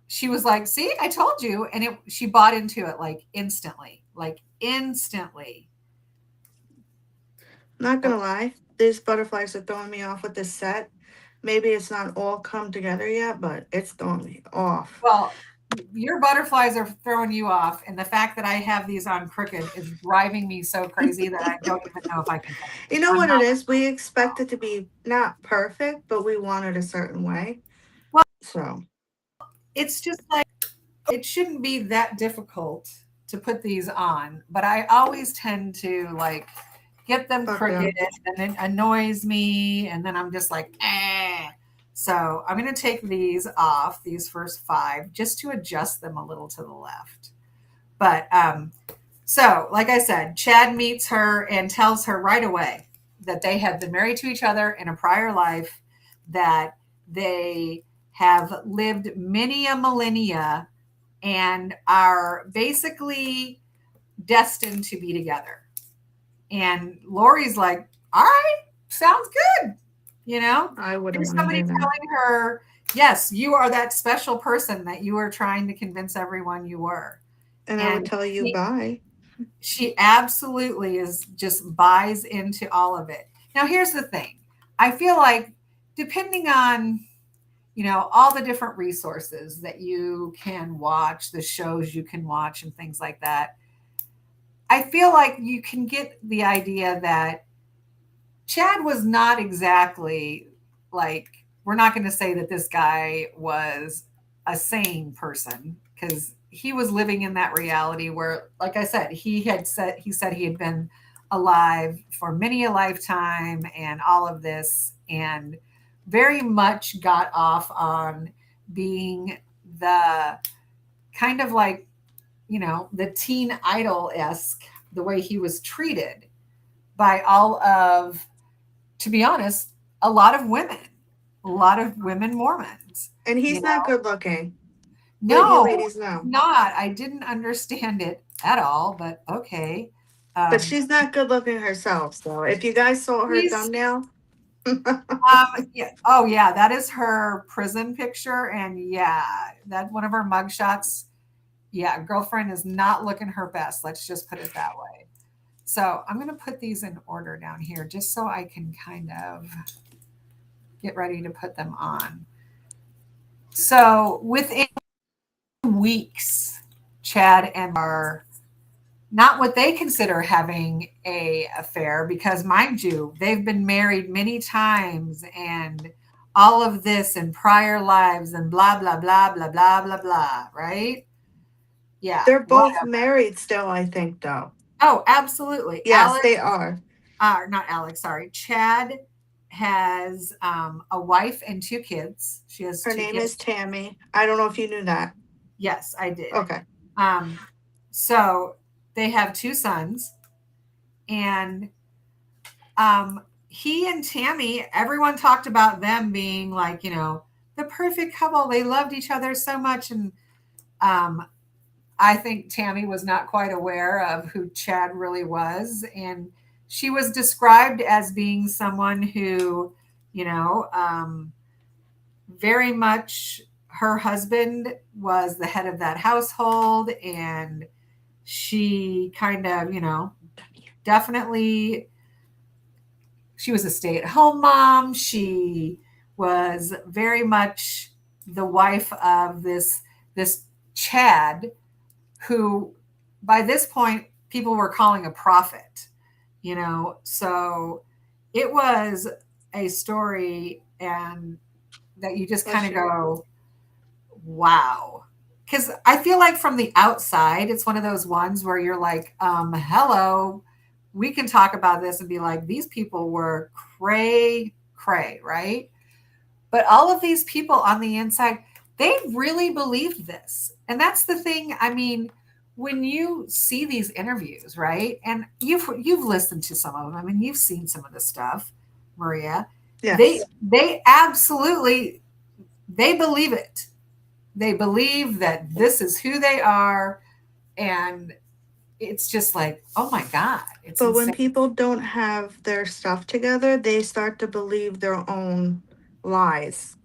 she was like, "See, I told you," and she bought into it like instantly, like instantly. Not gonna lie, these butterflies are throwing me off with this set. Maybe it's not all come together yet, but it's throwing me off. Well, your butterflies are throwing you off, and the fact that I have these on crooked is driving me so crazy that I don't even know if I can finish You it. know I'm what it not. is? We expect it to be not perfect, but we want it a certain way. Well, So, it's just like it shouldn't be that difficult to put these on, but I always tend to like get them fuck crooked them. and it annoys me, and then I'm just like, eh. So I'm going to take these off, these first five, just to adjust them a little to the left. But so, like I said, Chad meets her and tells her right away that they have been married to each other in a prior life, that they have lived many a millennia and are basically destined to be together. And Lori's like, all right, sounds good. You know, I wouldn't here's want to somebody hear that. telling her, yes, you are that special person that you were trying to convince everyone you were. And I would And tell you bye. she absolutely is just buys into all of it. Now, here's the thing. I feel like depending on, all the different resources that you can watch, the shows you can watch and things like that, I feel like you can get the idea that Chad was not exactly like, we're not going to say that this guy was a sane person because he was living in that reality where, like I said, he said he had been alive for many a lifetime and all of this, and very much got off on being the kind of like, the teen idol esque, the way he was treated by all of, to be honest, a lot of women Mormons, And you he's not know? good looking. Let you No, ladies he's know. not. I didn't understand it at all, but okay. But Um, she's not good looking herself. So if you guys saw her he's, thumbnail, yeah. Oh, yeah. That is her prison picture. And yeah, that one of her mugshots. Yeah, girlfriend is not looking her best. Let's just put it that way. So I'm going to put these in order down here just so I can kind of get ready to put them on. So within weeks, Chad and are not what they consider having a affair because, mind you, they've been married many times and all of this in prior lives and blah blah blah blah blah blah blah, right? Yeah, they're both whatever. married still, I think, though. Oh, absolutely. Yes, they are. Not Alex, sorry. Chad has a wife and two kids. She has Her two name kids. is Tammy. I don't know if you knew that. Yes, I did. Okay. Um, so they have two sons, and he and Tammy, everyone talked about them being like, the perfect couple. They loved each other so much. And um, I think Tammy was not quite aware of who Chad really was. And she was described as being someone who, you know, very much her husband was the head of that household, and she kind of, definitely, she was a stay-at-home mom. She was very much the wife of this Chad, who by this point people were calling a prophet, so it was a story, and that you just kind Bless of you. go, wow. Because I feel like from the outside, it's one of those ones where you're like, hello, we can talk about this and be like, these people were cray, right? But all of these people on the inside, they really believed this. And that's the thing. I mean, when you see these interviews, right? And you've listened to some of them. I mean, you've seen some of the stuff, Maria. They Yes. they absolutely, they believe it. They believe that this is who they are, and it's just like, oh my god, it's But when insane. people don't have their stuff together, they start to believe their own lies.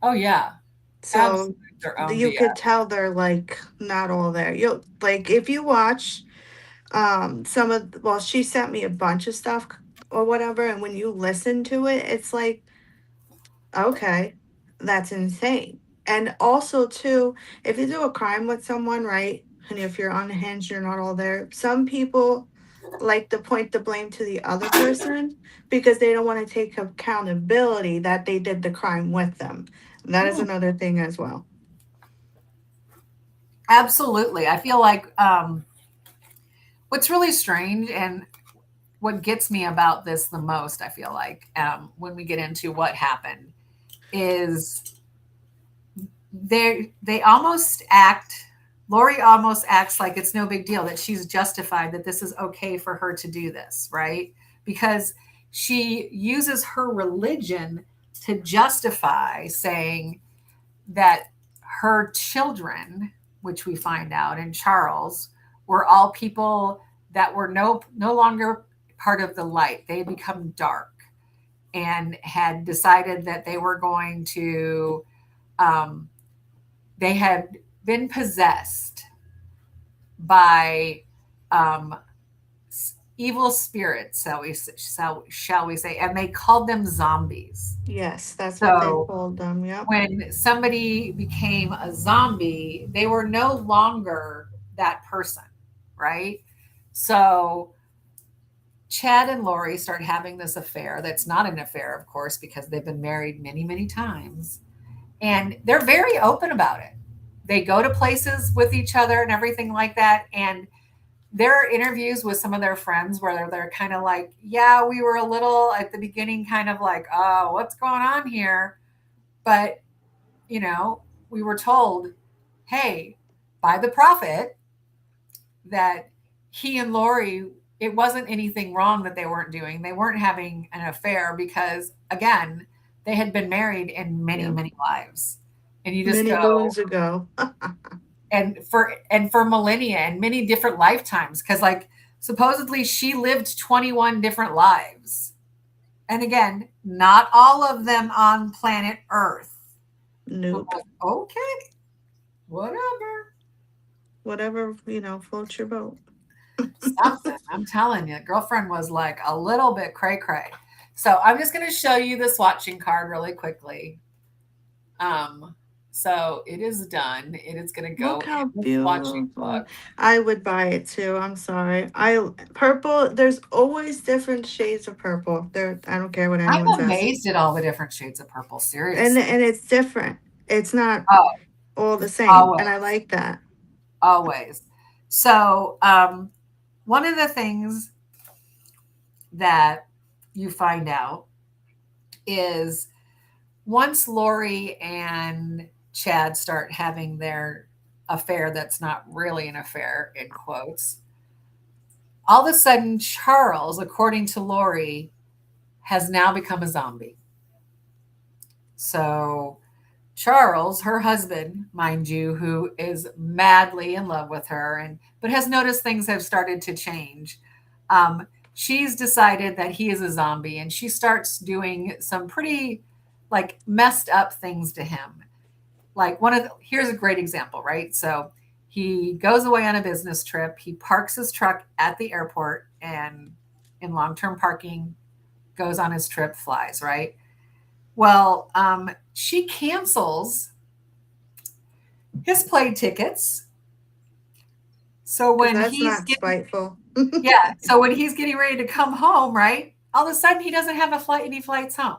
Oh yeah, So absolutely their own you could BS. tell they're like not all there. You like if you watch some of well, she sent me a bunch of stuff or whatever, and when you listen to it, it's like, okay, that's insane. And also too, if you do a crime with someone, right? And if you're unhinged, you're not all there. Some people like to point the blame to the other person because they don't want to take accountability that they did the crime with them. That is Mm, another thing as well. absolutely. I feel like what's really strange, and what gets me about this the most, I feel like, when we get into what happened, is they almost act. Lori almost acts like it's no big deal, that she's justified, that this is okay for her to do this, right? Because she uses her religion to justify saying that her children, which we find out in Charles, were all people that were no longer part of the light. They become dark, and had decided that they were going to, um, they had been possessed by um, evil spirits, shall we say, and they called them zombies. Yes, that's what they So called them. Yep. when somebody became a zombie, they were no longer that person, right? So Chad and Lori start having this affair that's not an affair, of course, because they've been married many, many times. And they're very open about it. They go to places with each other and everything like that. And there are interviews with some of their friends where they're kind of like, yeah, we were a little at the beginning kind of like, oh, what's going on here? But, you know, we were told, hey, by the prophet, that he and Lori, it wasn't anything wrong that they weren't doing. They weren't having an affair because, again, they had been married in many, Yep. many lives. And you just Many go, moons ago. and for millennia and many different lifetimes, because like supposedly she lived 21 different lives. And again, not all of them on planet Earth. But Nope. like, okay, whatever. Whatever, floats your boat. Something. I'm telling you, girlfriend was like a little bit cray cray. So I'm just going to show you the swatching card really quickly. Um, so it is done. It is going to go Look in how the swatching beautiful. book. I would buy it too. I'm sorry. I purple, there's always different shades of purple. There I don't care what I'm anyone says. amazed at all the different shades of purple. And Seriously. and it's different. It's not Oh, all the same. And I always, like that. always. So one of the things that you find out is once Lori and Chad start having their affair that's not really an affair, in quotes, all of a sudden, Charles, according to Lori, has now become a zombie. So, Charles, her husband, mind you, who is madly in love with her, and but has noticed things have started to change. She's decided that he is a zombie, and she starts doing some pretty like messed up things to him. like here's a great example, right? So he goes away on a business trip. He parks his truck at the airport and in long term parking, goes on his trip, flies, right? Well, she cancels his plane tickets. So Because when that's he's not getting, spiteful. yeah, so when he's getting ready to come home, right? All of a sudden he doesn't have any flights home.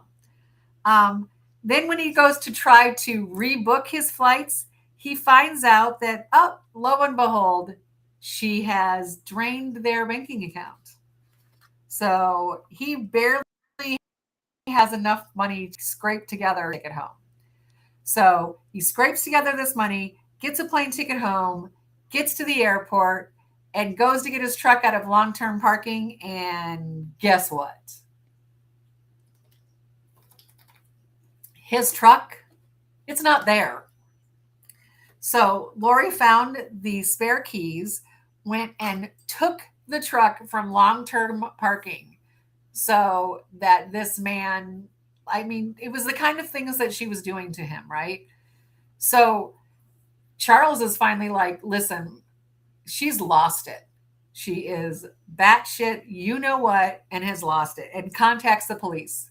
Um, then when he goes to try to rebook his flights, he finds out that, oh, lo and behold, she has drained their banking account. So he barely has enough money to scrape together to take it home. So he scrapes together this money, gets a plane ticket home, gets to the airport, and goes to get his truck out of long term parking. And guess what? His truck, it's not there. So Lori found the spare keys, went and took the truck from long term parking so that this man, I mean, it was the kind of things that she was doing to him, right? So Charles is finally like, listen, she's lost it. She is batshit, you know what, and has lost it, and contacts the police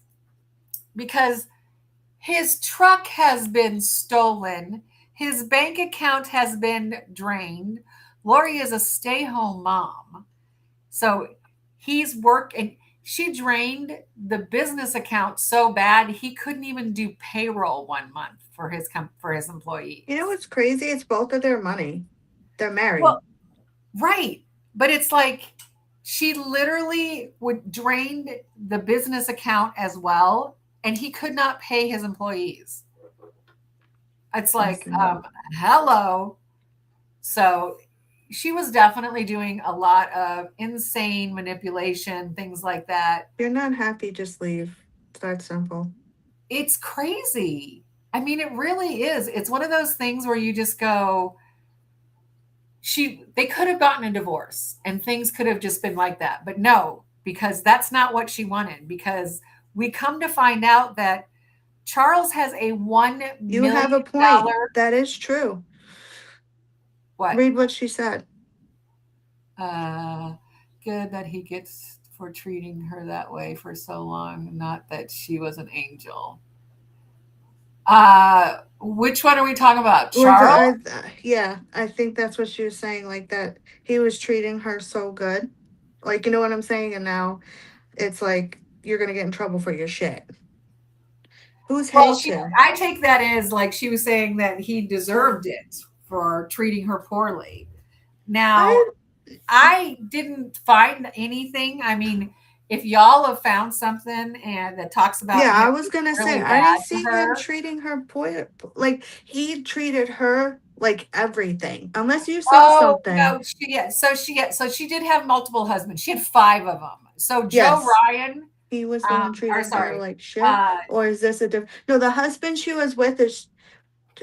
because his truck has been stolen. His bank account has been drained. Lori is a stay home mom. So he's working. She drained the business account so bad he couldn't even do payroll 1 month for his employees. You know what's crazy? It's both of their money. They're married. Well, right. But it's like she literally would drain the business account as well, and he could not pay his employees. It's like, Listen, hello. So she was definitely doing a lot of insane manipulation, things like that. if you're not happy, just leave. It's that simple. It's crazy. I mean, it really is. It's one of those things where you just go, they could have gotten a divorce and things could have just been like that. But no, because that's not what she wanted. Because we come to find out that Charles has a $1 You have a million point. That is true. what? Read what she said. Uh, good that he gets for treating her that way for so long, not that she was an angel. Which one are we talking about? Charles? Yeah, I think that's what she was saying. Like that, he was treating her so good. Like, you know what I'm saying? And now it's like you're gonna get in trouble for your shit. Who's Well, Haitian? I take that as like she was saying that he deserved it for treating her poorly. Now, I I didn't find anything. I mean, if y'all have found something and that talks Yeah, about him I was being gonna say really I bad didn't to see him her, treating her like he treated her like everything. Unless you saw oh something. no, so she did have multiple husbands. She had 5 of them. So Joe Yes, Ryan, he was the one or treating her sorry, like shit. uh, Or is this a different? No, the husband she was with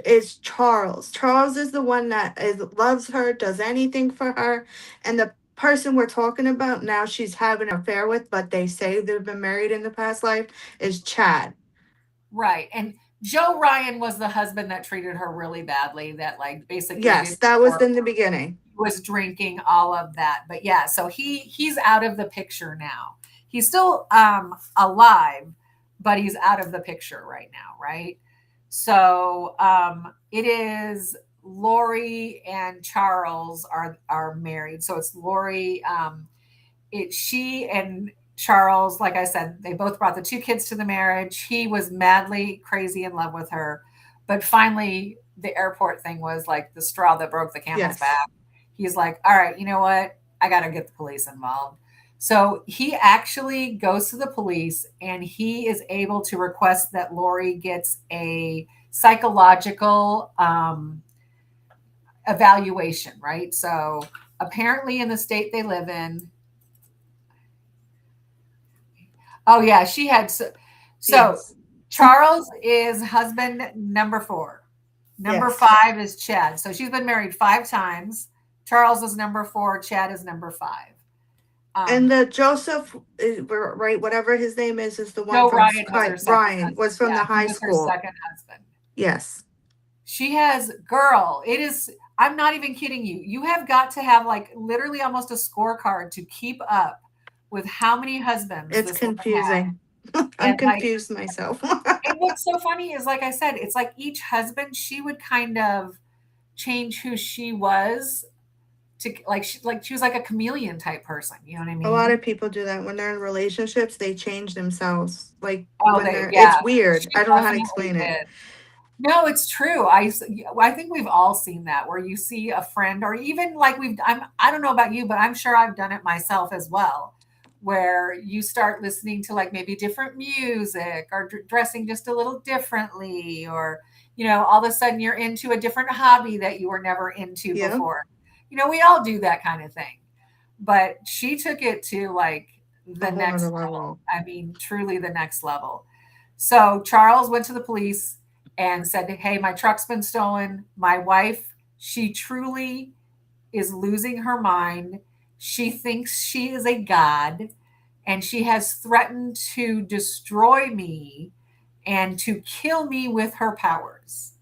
is Charles. Charles is the one that loves her, does anything for her, and the person we're talking about now she's having an affair with, but they say they've been married in the past life is Chad. right. And Joe Ryan was the husband that treated her really badly, that like basically Yes, did that was work, in the beginning. was drinking, all of that. But yeah, so he's out of the picture now. He's still alive, but he's out of the picture right now, right? So it is Lori and Charles are married. So it's Lori, she and Charles, like I said, they both brought the 2 kids to the marriage. He was madly crazy in love with her. But finally, the airport thing was like the straw that broke the camel's Yes. back. He's like, all right, you know what? I got to get the police involved. So he actually goes to the police and he is able to request that Lori gets a psychological evaluation, right? So apparently, in the state they live in, oh yeah, she had so Yes. Charles is husband number 4. Number Yes. 5 is Chad. So she's been married 5 times. Charles is number 4. Chad is number 5. And Um, the Joseph, right, whatever his name is the one Joe from Ryan was her second Ryan husband. was from Yeah, the he high was her school. second husband. Yes. She has, girl, it is, I'm not even kidding you. You have got to have like literally almost a scorecard to keep up with how many husbands It's this woman had. confusing. I'm And like, confused myself. and what's so funny is, like I said, it's like each husband, she would kind of change who she was to like she was like a chameleon type person. You know what I A lot mean? of people do that when they're in relationships. They change themselves. Like Oh, when they, they're, yeah, it's weird. she I don't know how to definitely explain it. did. No, it's true. I think we've all seen that where you see a friend or even like I don't know about you, but I'm sure I've done it myself as well, where you start listening to like maybe different music or dressing just a little differently, or all of a sudden you're into a different hobby that you were never into Yeah, before. We all do that kind of thing. But she took it to like a the whole nother next level. level. I mean, truly the next level. So Charles went to the police and said, "Hey, my truck's been stolen. My wife, she truly is losing her mind. She thinks she is a god, and she has threatened to destroy me and to kill me with her powers."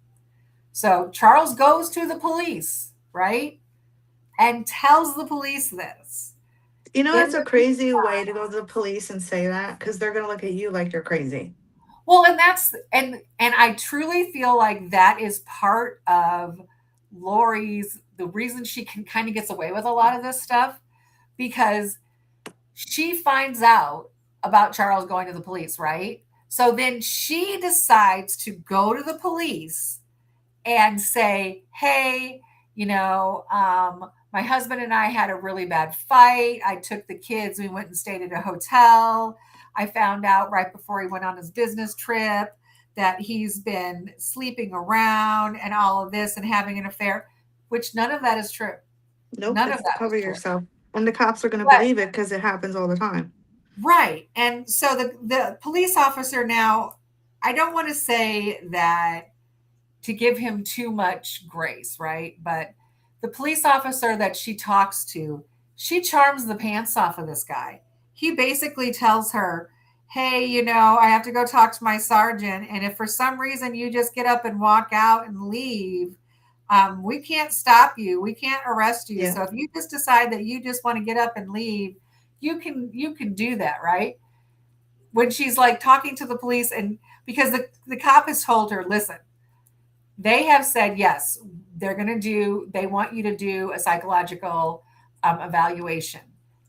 So Charles goes to the police, right? And tells the police this You know, in that's a the crazy way to go to the police and say that because they're going to look at you like you're crazy. Well, and that's and I truly feel like that is part of Lori's the reason she can kind of gets away with a lot of this stuff, because she finds out about Charles going to the police, right? So then she decides to go to the police and say, "Hey, my husband and I had a really bad fight. I took the kids. We went and stayed at a hotel. I found out right before he went on his business trip that he's been sleeping around and all of this and having an affair," which none of that is true. Nope, None of it's to that is cover true. yourself. And the cops are going to But believe it because it happens all the time. right. And so the police officer now, I don't want to say that to give him too much grace, right? But the police officer that she talks to, she charms the pants off of this guy. He basically tells her, "Hey, I have to go talk to my sergeant. And if for some reason you just get up and walk out and leave, we can't stop you. We can't arrest you. Yeah. So if you just decide that you just want to get up and leave, you can do that," right? When she's like talking to the police, and because the cop has told her, "Listen, they have said yes, they want you to do a psychological evaluation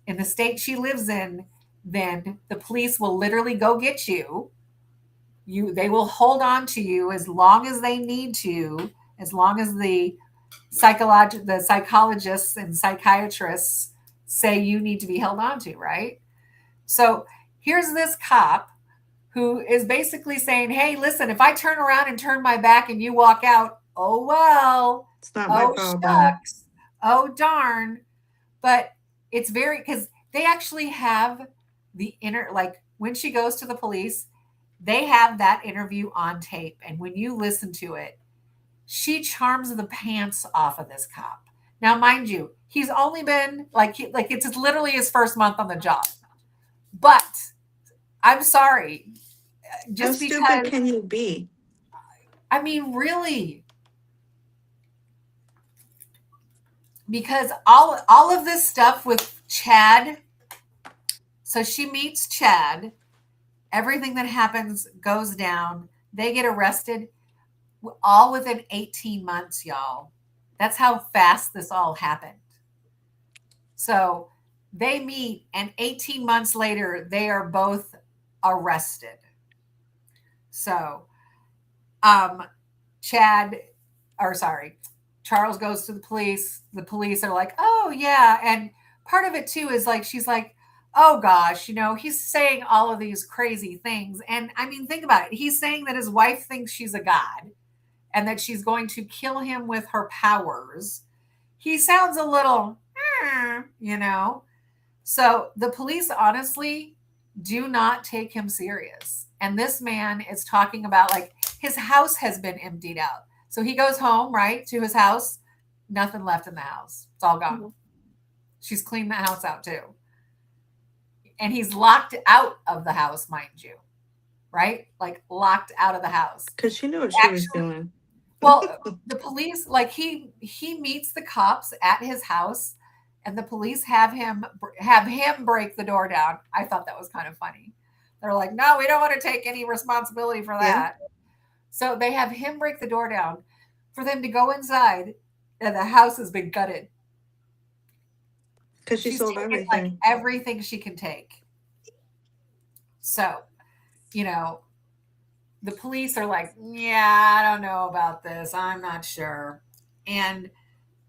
in the state she lives in. Then the police will literally go get they will hold on to you as long as they need to, as long as the psychologists and psychiatrists say you need to be held on to," right? So here's this cop who is basically saying, "Hey, listen, if I turn around and turn my back and you walk out, oh well, It's not my oh problem. shucks, oh darn." But it's very, because they actually have the inner, like when she goes to the police, they have that interview on tape. And when you listen to it, she charms the pants off of this cop. Now, mind you, he's only been like it's literally his first month on the job. But I'm sorry, How just stupid because, can you be? I mean, really, because all of this stuff with Chad. So she meets Chad. Everything that happens goes down. They get arrested, all within 18 months, y'all. That's how fast this all happened. So they meet, and 18 months later, they are both arrested. So, um, Chad, or sorry, Charles goes to the police. The police are like, "Oh, yeah." And part of it too is like, she's like, "Oh gosh, he's saying all of these crazy things." And I mean, think about it. He's saying that his wife thinks she's a god and that she's going to kill him with her powers. He sounds a little, "Eh," you know? So the police honestly do not take him serious. And this man is talking about like his house has been emptied out. So he goes home, right, to his house, nothing left in the house. It's all gone. Mhm. She's cleaned the house out too. And he's locked out of the house, mind you, right? Like locked out of the house. Because she knew what she was Actually, doing. Well, the police, like he meets the cops at his house, and the police have him break the door down. I thought that was kind of funny. They're like, no, we don't want to take any responsibility for Yeah, that. So they have him break the door down for them to go inside, and the house has been gutted. because she She's sold taken like everything. everything she can take. So, you know, the police are like, yeah, I don't know about this. I'm not sure. And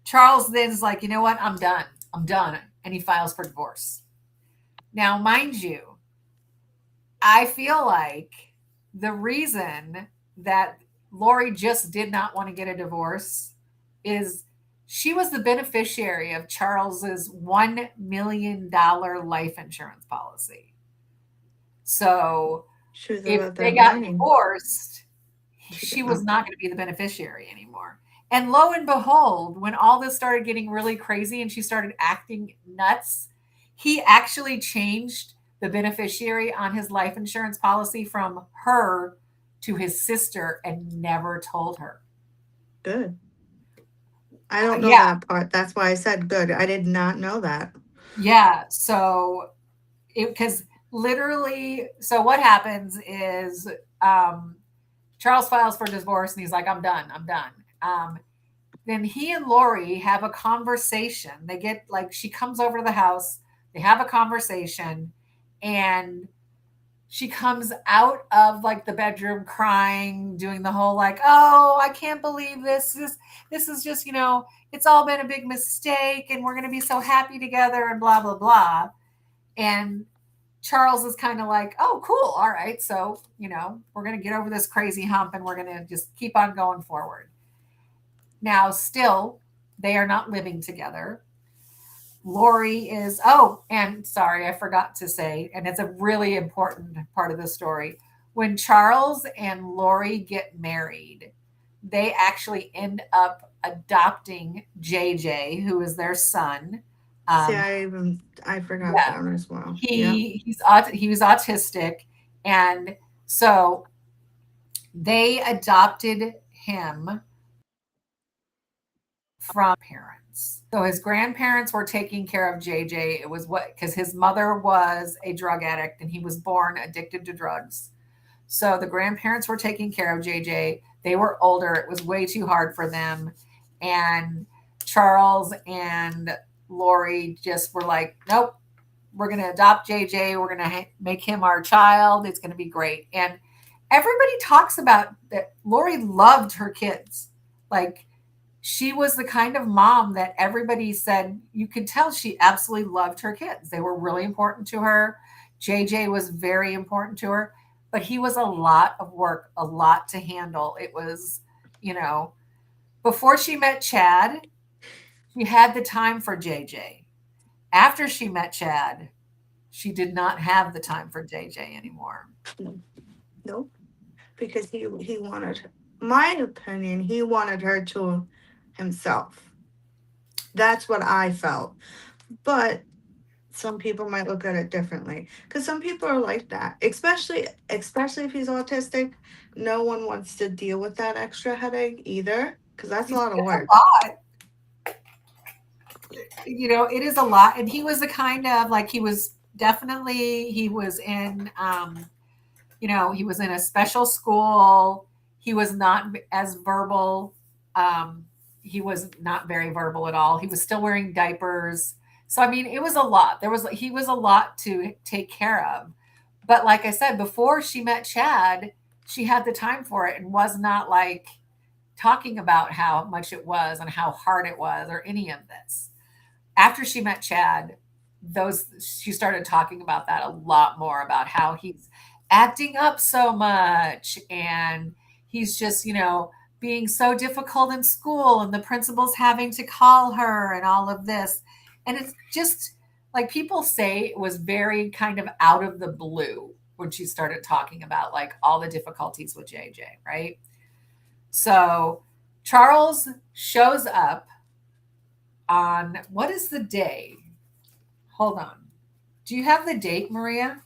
Charles then is like, you know what? I'm done. I'm done. And he files for divorce. Now, mind you, I feel like the reason that Lori just did not want to get a divorce is she was the beneficiary of Charles's $1 million life insurance policy. So She was if about they that got money. divorced, She she did was not. not going to be the beneficiary anymore. And lo and behold, when all this started getting really crazy and she started acting nuts, he actually changed the beneficiary on his life insurance policy from her to his sister and never told her. Good. I don't know Yeah, that part. That's why I said good. I did not know that. yeah. So because literally, so what happens is um, Charles files for divorce and he's like, I'm done. I'm done. Then he and Lori have a conversation. They get like, she comes over to the house, they have a conversation, and she comes out of like the bedroom crying, doing the whole like, oh, I can't believe this is just, it's all been a big mistake and we're gonna be so happy together and blah blah blah. And Charles is kind of like, oh, cool, all right, so we're gonna get over this crazy hump and we're gonna just keep on going forward. Now, still, they are not living together. Lori is, oh, and sorry, I forgot to say, and it's a really important part of the story. When Charles and Lori get married, they actually end up adopting JJ, who is their son. See, Um, I forgot yeah, that as well. Yeah. he was autistic, and so they adopted him from parents. So his grandparents were taking care of JJ. It was what because his mother was a drug addict and he was born addicted to drugs. So the grandparents were taking care of JJ. They were older. It was way too hard for them. And Charles and Lori just were like, nope, we're going to adopt JJ. We're going to make him our child. It's going to be great. And everybody talks about that. Lori loved her kids. Like she was the kind of mom that everybody said you could tell she absolutely loved her kids. They were really important to her. JJ was very important to her, but he was a lot of work, a lot to handle. It was, you know, before she met Chad, she had the time for JJ. After she met Chad, she did not have the time for JJ anymore. No, nope. Because he wanted, my opinion, he wanted her to himself. That's what I felt. But some people might look at it differently because some people are like that, especially if he's autistic. No one wants to deal with that extra headache either because that's a It's lot of a work. lot. It is a lot. And he was the kind of like he was in he was in a special school. He was not as verbal. Um, he was not very verbal at all. He was still wearing diapers. So I mean, it was a lot. He was a lot to take care of. But like I said, before she met Chad, she had the time for it and was not like talking about how much it was and how hard it was or any of this. After she met Chad, those she started talking about that a lot more about how he's acting up so much and he's just, being so difficult in school and the principal's having to call her and all of this. And it's just like people say it was very kind of out of the blue when she started talking about like all the difficulties with JJ, right? So Charles shows up on what is the day? Hold on. Do you have the date, Maria?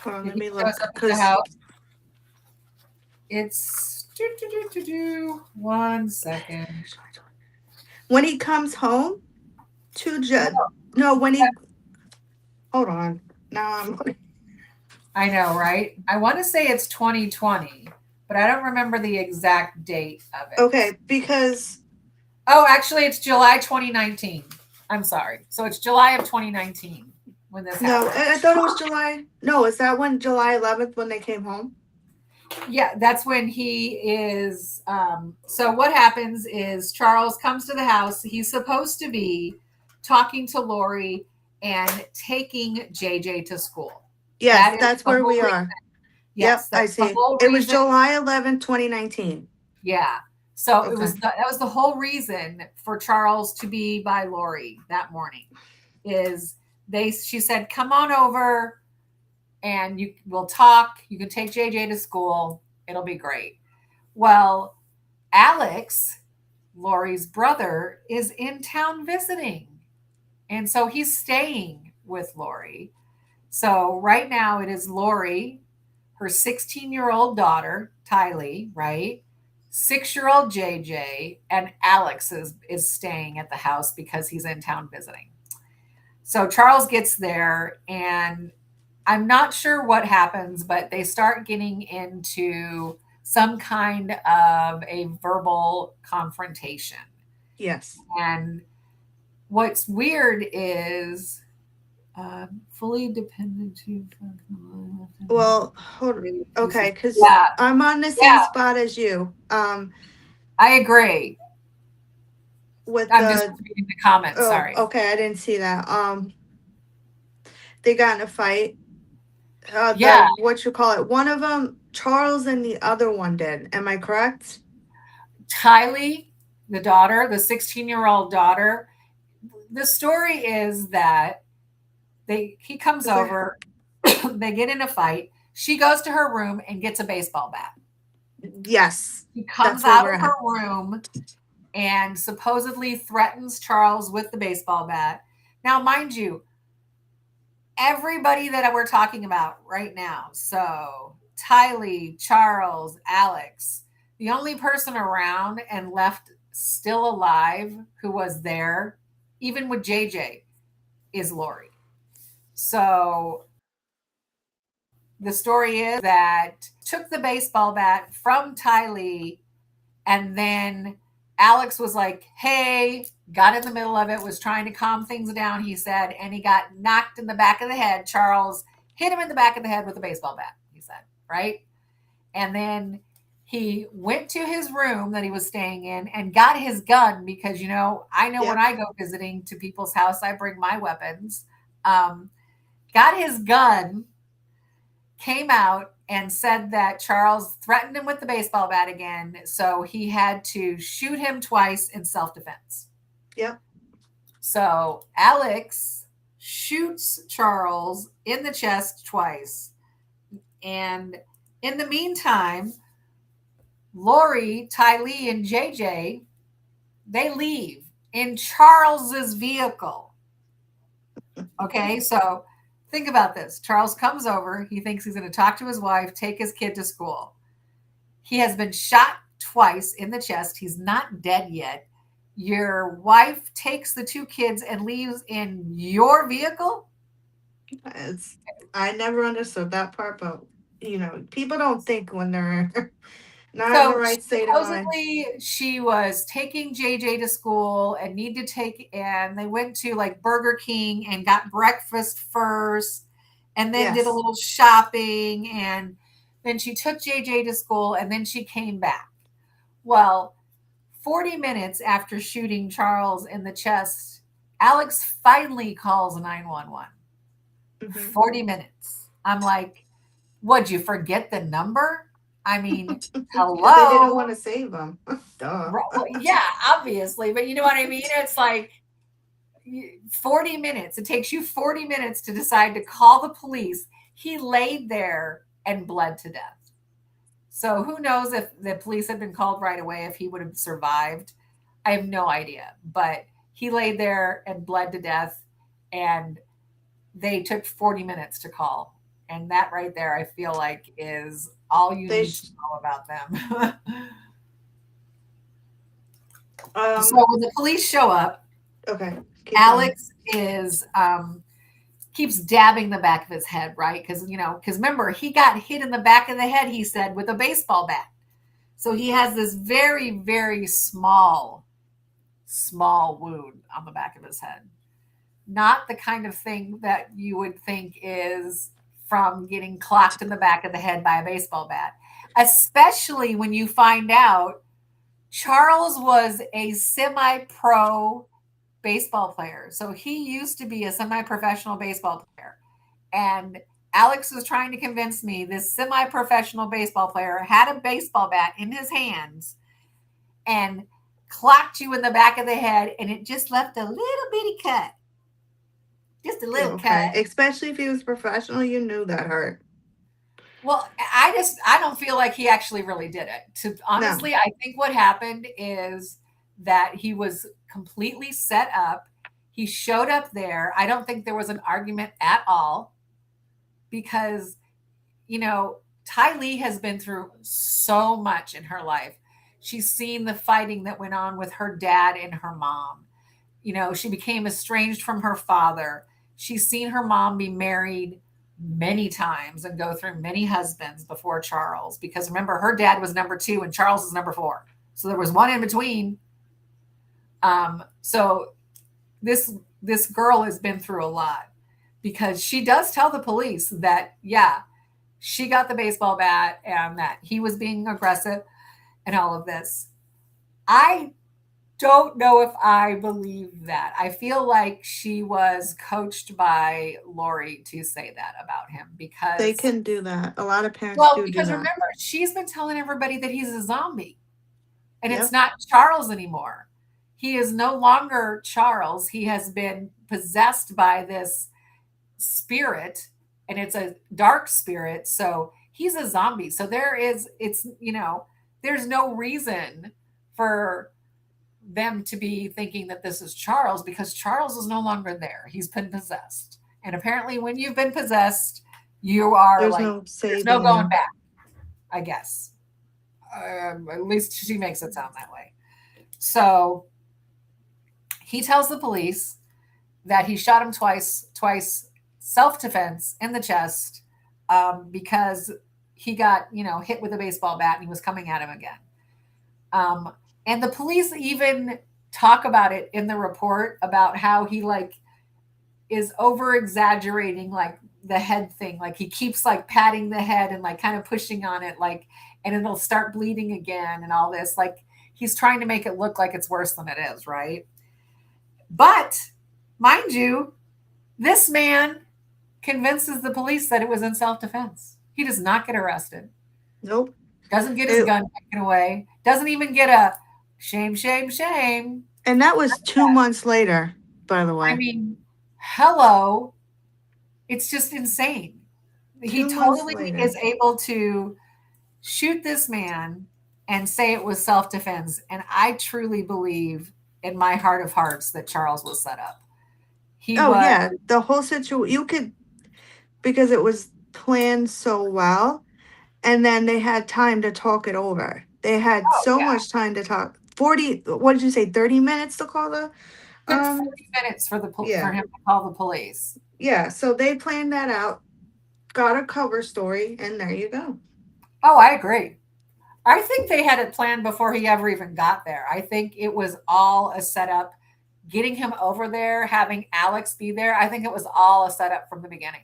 Hold on, That let he me shows look up at the because house? It's 1 second. When he comes home to no, when he hold on. Now I'm I know, right? I want to say it's 2020, but I don't remember the exact date of it. okay because Oh, actually, it's July 2019. I'm sorry. So it's July of 2019 when this no, happened. I thought it was July. No, is that when July 11th when they came home? Yeah, that's when he is. So what happens is Charles comes to the house. He's supposed to be talking to Lori and taking JJ to school. Yes, That is that's the where whole we reason. are. Yep, Yes, I that's the see. whole It was reason. July 11th, 2019. Yeah. So it Okay. was that was the whole reason for Charles to be by Lori that morning. Is she said, "Come on over and you will talk. You can take JJ to school. It'll be great." Well, Alex, Lori's brother, is in town visiting. And so he's staying with Lori. So right now it is Lori, her 16-year-old daughter, Tylee, right? 6-year-old JJ, and Alex is staying at the house because he's in town visiting. So Charles gets there, and I'm not sure what happens, but they start getting into some kind of a verbal confrontation. Yes. And what's weird is fully dependent to. Well, okay, because Yeah, I'm on the same yeah, spot as you. I agree. With I'm just the reading the comments. oh, Sorry. okay, I didn't see that. They got in a fight. Yeah, The what you call it? One of them, Charles, and the other one did. Am I correct? Tylee, the daughter, the 16-year-old daughter. The story is that he comes Is there? over, they get in a fight. She goes to her room and gets a baseball bat. Yes, He comes that's where out we're of her at. room and supposedly threatens Charles with the baseball bat. Now, mind you, everybody that we're talking about right now, so Tylee, Charles, Alex, the only person around and left still alive who was there, even with JJ, is Lori. So the story is that took the baseball bat from Tylee, and then Alex was like, "Hey," got in the middle of it, was trying to calm things down, he said, and he got knocked in the back of the head. Charles hit him in the back of the head with a baseball bat, he said, right? And then he went to his room that he was staying in and got his gun because, I know when Yep. I go visiting to people's house, I bring my weapons. Got his gun, came out and said that Charles threatened him with the baseball bat again. So he had to shoot him twice in self defense. Yep. So Alex shoots Charles in the chest twice. And in the meantime, Lori, Tylee, and JJ, they leave in Charles's vehicle. Okay, so think about this. Charles comes over. He thinks he's going to talk to his wife, take his kid to school. He has been shot twice in the chest. He's not dead yet. Your wife takes the two kids and leaves in your vehicle? It's I never understood that part, but people don't think when they're not in the So right state of mind. supposedly she was taking JJ to school and and they went to like Burger King and got breakfast first and then did a Yes. little shopping, and then she took JJ to school and then she came back. Well, 40 minutes after shooting Charles in the chest, Alex finally calls 911. Hmm. 40 minutes. I'm like, would you forget the number? I mean, Because they didn't hello. want to save them. Duh. Well, yeah, obviously, but you know what I mean? It's like 40 minutes. It takes you 40 minutes to decide to call the police. He laid there and bled to death. So who knows if the police had been called right away, if he would have survived. I have no idea. But he laid there and bled to death, and they took 40 minutes to call. And that right there, I feel like is all you They need to sh- know about them. So um when the police show up, okay, keep going. Alex is keeps dabbing the back of his head, right? Because remember, he got hit in the back of the head, he said, with a baseball bat. So he has this very, very small wound on the back of his head. Not the kind of thing that you would think is from getting clocked in the back of the head by a baseball bat, especially when you find out Charles was a semi pro baseball player. So he used to be a semi professional baseball player. And Alex was trying to convince me this semi professional baseball player had a baseball bat in his hands and clocked you in the back of the head, and it just left a little bitty cut. Just a Yeah, little cut. okay. Especially if he was professional, you knew that hurt. Well, I don't feel like he actually really did it. To No. honestly, I think what happened is that he was completely set up. He showed up there. I don't think there was an argument at all because, Ty Lee has been through so much in her life. She's seen the fighting that went on with her dad and her mom. She became estranged from her father. She's seen her mom be married many times and go through many husbands before Charles, because remember, her dad was number 2 and Charles is number 4. So there was one in between. So this girl has been through a lot, because she does tell the police that, yeah, she got the baseball bat and that he was being aggressive and all of this. I don't know if I believe that. I feel like she was coached by Lori to say that about him They because, can do that. A lot of parents well, do because that. remember, she's been telling everybody that he's a zombie and it's Yep. not Charles anymore. He is no longer Charles. He has been possessed by this spirit, and it's a dark spirit. So he's a zombie. So there's no reason for them to be thinking that this is Charles, because Charles is no longer there. He's been possessed. And apparently, when you've been possessed, you are There's like, no there's no saving going you. back, I guess. At least she makes it sound that way. So he tells the police that he shot him twice, self defense in the chest, because he got, hit with a baseball bat and he was coming at him again. Um, and the police even talk about it in the report about how he like is over exaggerating like the head thing. Like he keeps like patting the head and like kind of pushing on it, like, and it'll start bleeding again and all this. Like he's trying to make it look like it's worse than it is, right? But mind you, this man convinces the police that it was in self defense. He does not get arrested, Nope. doesn't get his It gun taken away, doesn't even get a shame, shame, shame. and that was 2 months later, by the I way. mean, hello, it's just insane. He 2 months totally later. is able to shoot this man and say it was self defense. And I truly believe in my heart of hearts that Charles was set up. He Oh was, yeah, the whole situation you could because it was planned so well, and then they had time to talk it over. They had oh, so yeah, much time to talk. 40, what did you say, 30 minutes to call the took um 40 minutes for yeah. him to call the police. Yeah, so they planned that out, got a cover story, and there you go. Oh, I agree. I think they had it planned before he ever even got there. I think it was all a setup. Getting him over there, having Alex be there, I think it was all a setup from the beginning.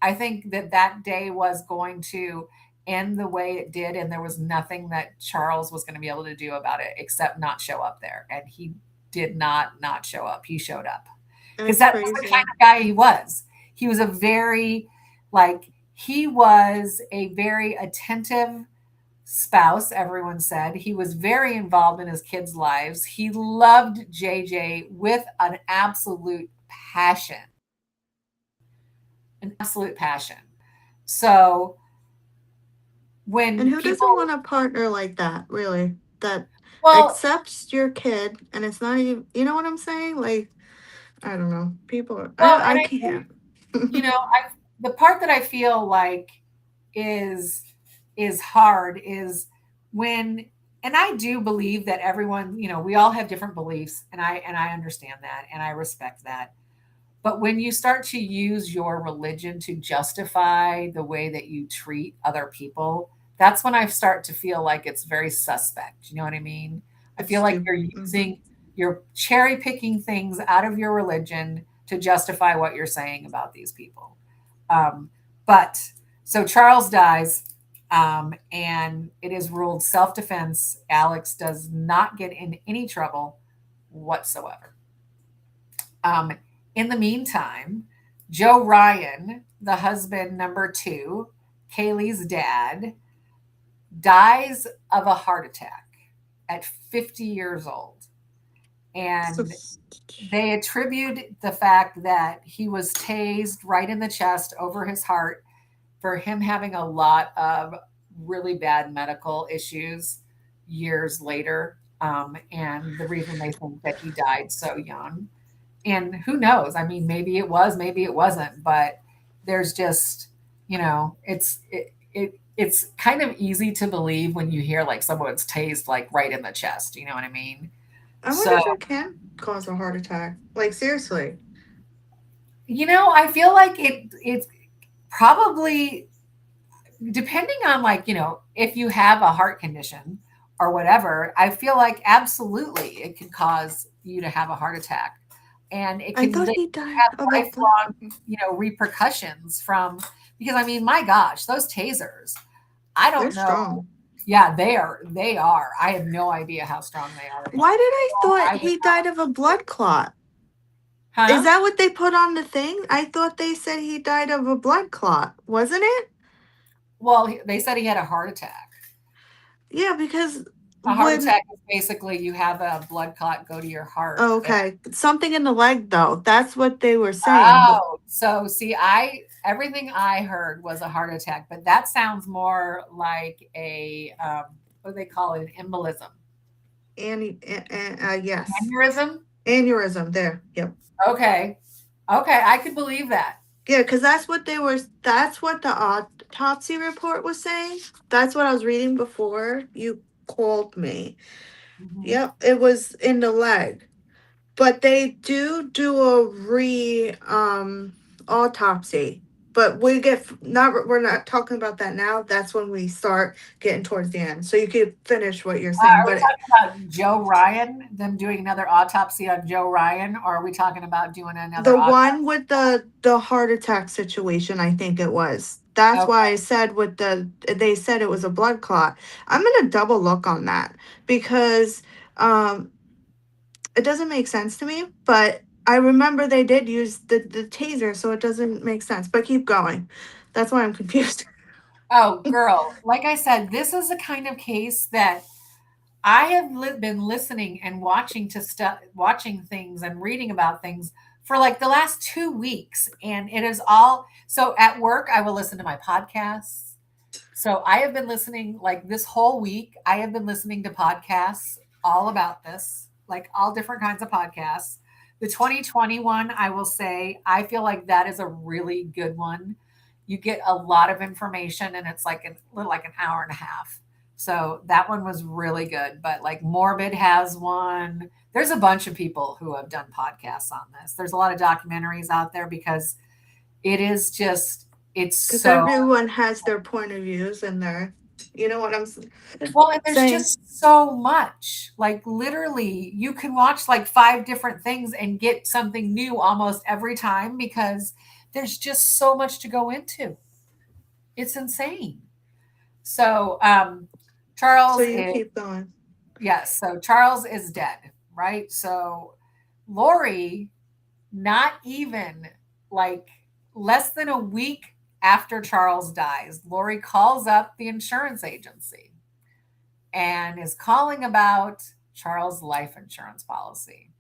I think that that day was going to end the way it did, and there was nothing that Charles was going to be able to do about it except not show up there. And he did not show up. He showed up And because it's that was the kind crazy. of guy he was. He was he was a very attentive spouse, everyone said. He was very involved in his kids' lives. He loved JJ with an absolute passion, an absolute passion. So And when who doesn't want people, a partner like that, really? That well, accepts your kid and it's not even, you know what I'm saying? Like, I don't know. People, well, and I I think, can't. you know, the part that I feel like is hard is when, and I do believe that everyone, we all have different beliefs, and I understand that and I respect that. But when you start to use your religion to justify the way that you treat other people, that's when I start to feel like it's very suspect. You know what I mean? I It's feel like stupid. you're you're cherry picking things out of your religion to justify what you're saying about these people. Um, but so Charles dies, and it is ruled self defense. Alex does not get in any trouble whatsoever. Um, in the meantime, Joe Ryan, the husband number two, Kaylee's dad, dies of a heart attack at 50 years old. So, And they attribute the fact that he was tased right in the chest over his heart for him having a lot of really bad medical issues years later. And the reason they think that he died so young. And who knows? I mean, maybe it was, maybe it wasn't, but there's just, it's kind of easy to believe when you hear like someone's tased like right in the chest. You know what I mean? I wonder So, if it can cause a heart attack. Like seriously. I feel like it's probably depending on like, if you have a heart condition or whatever, I feel like absolutely it can cause you to have a heart attack. And it I can thought he died have of a lifelong, repercussions from, because I mean, my gosh, those tasers, I they're don't know. strong. Yeah, they are. I have no idea how strong they are. Why did I thought I would he died of a blood clot? Is Huh? that what they put on the thing? I thought they said he died of a blood clot, wasn't it? Well, they said he had a heart attack. Yeah, because A heart when attack is basically you have a blood clot go to your heart. oh, okay, something in the leg though. That's what they were saying. But Oh, so see, everything I heard was a heart attack, but that sounds more like a what do they call it? An embolism, yes, aneurysm. aneurysm. There. Yep. Okay, okay, I could believe that. Yeah, because that's what they were. That's what the autopsy report was saying. That's what I was reading before you called me. Mhm. Yep, it was in the leg. But they do a autopsy. But we're not talking about that now. That's when we start getting towards the end. So you could finish what you're saying. Are we But talking about Joe Ryan? Them doing another autopsy on Joe Ryan, or are we talking about doing another the autopsy? one with the heart attack situation, I think it was. That's why Okay. I said they said it was a blood clot. I'm gonna double look on that because um it doesn't make sense to me, but I remember they did use the taser, so it doesn't make sense. But keep going. That's why I'm confused. Oh, girl, like I said, this is the kind of case that I have been listening and watching to stuff, watching things and reading about things for like the last 2 weeks. And it is all so at work, I will listen to my podcasts. So I have been listening like this whole week. I have been listening to podcasts all about this, like all different kinds of podcasts. The 2021, I will say, I feel like that is a really good one. You get a lot of information and it's like like an hour and a half. So that one was really good. But like Morbid has one. There's a bunch of people who have done podcasts on this. There's a lot of documentaries out there because it is just, it's Because so everyone has their point of views and their, you know what I'm well, and there's saying. just so much. Like literally, you can watch like five different things and get something new almost every time because there's just so much to go into. It's insane. So, So Charles you is, keep going. yes, so Charles is dead, right? So Lori, not even like less than a week after Charles dies, Lori calls up the insurance agency and is calling about Charles' life insurance policy.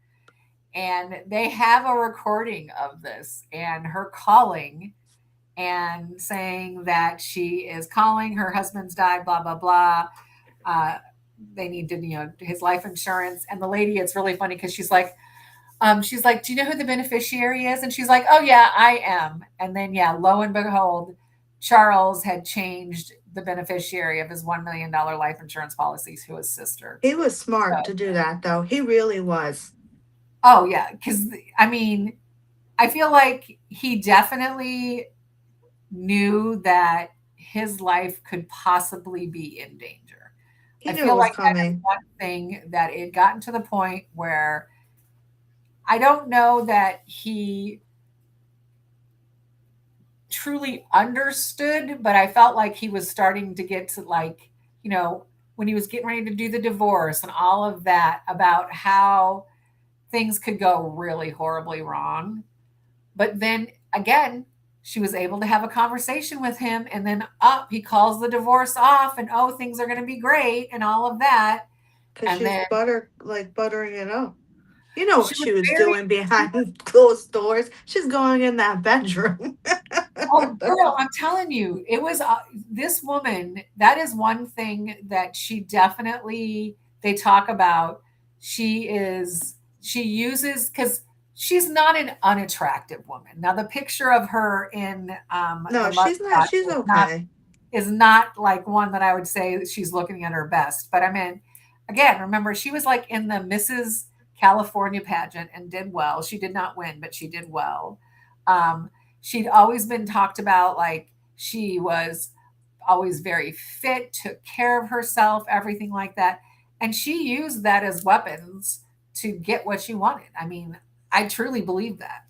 And they have a recording of this and her calling and saying that she is calling, her husband's died, blah, blah, blah. Uh, they need to, his life insurance. And the lady, it's really funny because she's like, She's like, "Do you know who the beneficiary is?" And she's like, "Oh yeah, I am." And then yeah, lo and behold, Charles had changed the beneficiary of his $1 million life insurance policies to his sister. He was smart So, to do that, though. He really was. oh yeah, because I mean, I feel like he definitely knew that his life could possibly be in danger. He I knew it feel was like that is coming one thing that it gotten to the point where I don't know that he truly understood, but I felt like he was starting to get to like, when he was getting ready to do the divorce and all of that about how things could go really horribly wrong. But then again, she was able to have a conversation with him and then up he calls the divorce off and oh things are going to be great and all of that. because And she's then buttering it up. You know she what was she was very doing she was behind closed doors. She's going in that bedroom. Oh, girl, I'm telling you, it was this woman. That is one thing that she definitely, they talk about. She uses, because she's not an unattractive woman. Now, the picture of her in the No, she's not. mugshot She's is not okay. like one that I would say she's looking at her best. But I mean, again, remember, she was like in the Mrs. California pageant and did well. She did not win, but she did well. Um, she'd always been talked about like she was always very fit, took care of herself, everything like that. And she used that as weapons to get what she wanted. I mean, I truly believe that.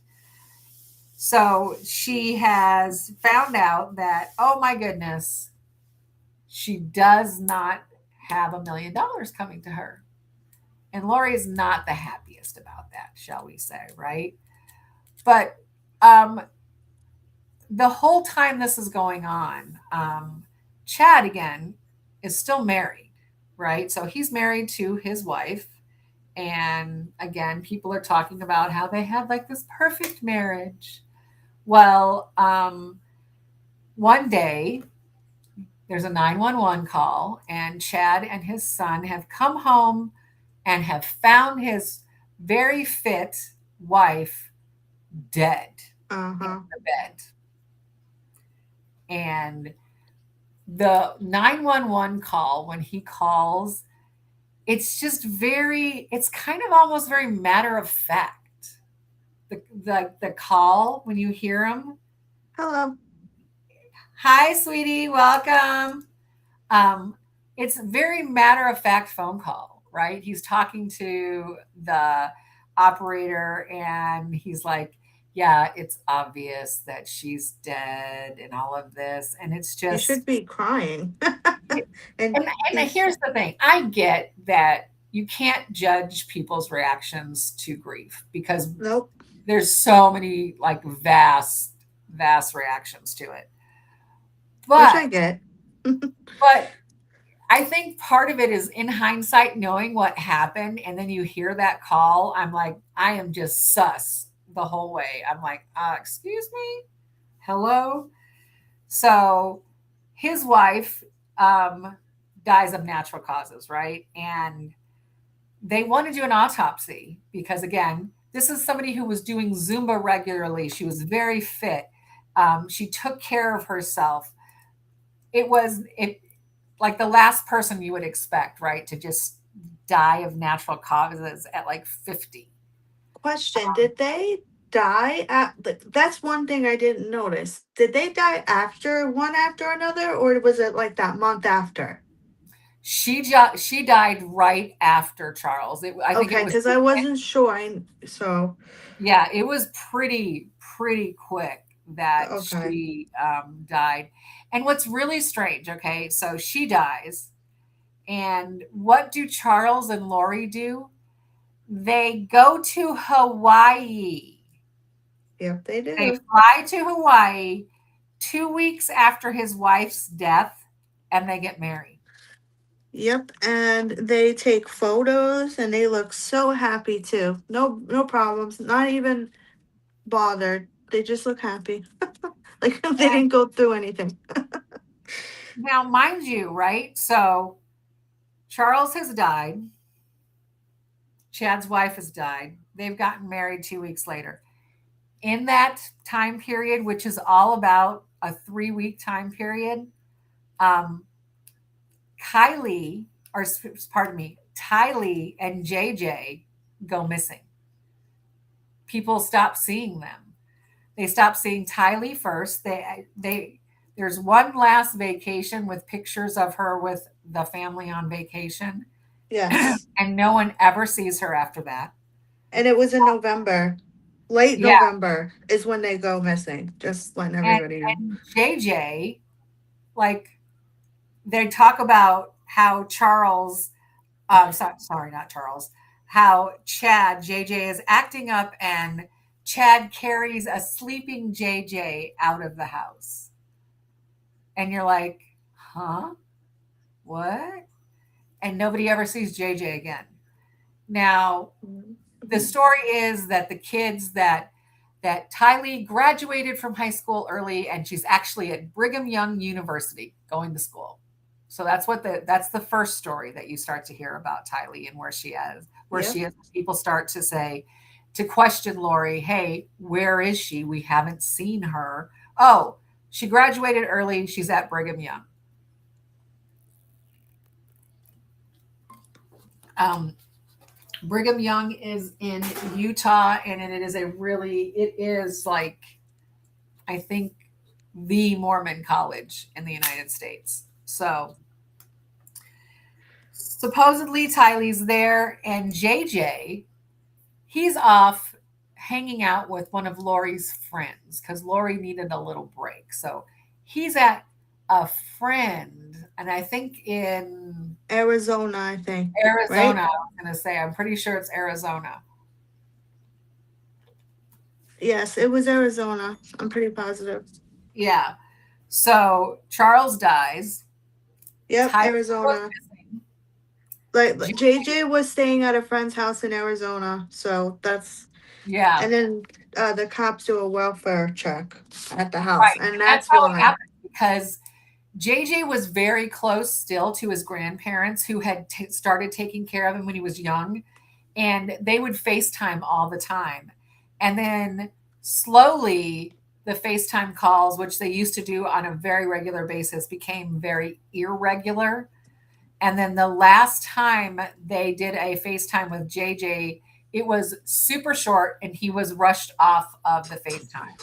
So she has found out that, oh my goodness, she does not have $1 million coming to her. And Lori is not the happiest about that, shall we say, right? But um, the whole time this is going on, Chad again is still married, right? So he's married to his wife. And again, people are talking about how they have like this perfect marriage. Well, one day there's a 911 call, and Chad and his son have come home and have found his very fit wife dead Uh in huh. the bed. And the 911 call, when he calls, it's just it's kind of almost very matter of fact. The call, when you hear him, Hello. hi, sweetie, welcome. Um, it's a very matter of fact phone call, right? He's talking to the operator and he's like, yeah, it's obvious that she's dead and all of this. And it's You just, should be crying. and, And and he's here's the thing, I get that you can't judge people's reactions to grief because nope. there's so many like vast reactions to it. Which I But, get. but I think part of it is in hindsight, knowing what happened, and then you hear that call. I'm like, I am just sus the whole way. I'm like, excuse me, hello. So his wife dies of natural causes, right? And they want to do an autopsy because, again, this is somebody who was doing Zumba regularly. She was very fit. She took care of herself. It like the last person you would expect, right, to just die of natural causes at like 50. Question: did they die at? That's one thing I didn't notice. Did they die after one after another, or was it like that month after? She died right after Charles. I think it Okay, was, because I wasn't sure. So yeah, it was pretty quick that okay. she died. And what's really strange, okay, so she dies, and what do Charles and Lori do? They go to Hawaii. Yep, they They do. fly to Hawaii 2 weeks after his wife's death, and they get married. Yep, and they take photos, and they look so happy too. No, no problems. Not even bothered. They just look happy, like they And didn't go through anything. now, mind you, right? So Charles has died. Chad's wife has died. They've gotten married 2 weeks later. In that time period, which is all about a 3 week time period, um, Kylie, or pardon me, Tylee and JJ go missing. People stop seeing them. They stop seeing Tylee first. They there's one last vacation with pictures of her with the family on vacation, Yes. and no one ever sees her after that. And it was in November. Late Yeah, November is when they go missing. Just letting and everybody know. and JJ, like, they talk about how Charles, sorry, not Charles, how Chad, JJ is acting up, and Chad carries a sleeping JJ out of the house. And you're like, huh? What? And nobody ever sees JJ again. Now, the Mhm. story is that the kids that Tylee graduated from high school early, and she's actually at Brigham Young University going to school. So that's the first story that you start to hear about Tylee and where Yep. she is. People start to say, to question Lori, hey, where is she? We haven't seen her. Oh, she graduated early. She's at Brigham Young. Um, Brigham Young is in Utah, and it is like, I think, the Mormon college in the United States. So supposedly Tylee's there, and JJ, he's off hanging out with one of Lori's friends because Lori needed a little break. So he's at a friend, and I think in Arizona, I think. Arizona. Right? I was going to say, I'm pretty sure it's Arizona. Yes, it was Arizona. I'm pretty positive. Yeah. So Charles dies. Yep, Tylee goes Arizona. missing. Like J- JJ was staying at a friend's house in Arizona, so that's yeah. and then the cops do a welfare check at the house, Right. and And that's that's how it why. happened because JJ was very close still to his grandparents who had started taking care of him when he was young, and they would FaceTime all the time. And then slowly, the FaceTime calls, which they used to do on a very regular basis, became very irregular. And then the last time they did a FaceTime with JJ, it was super short and he was rushed off of the FaceTime.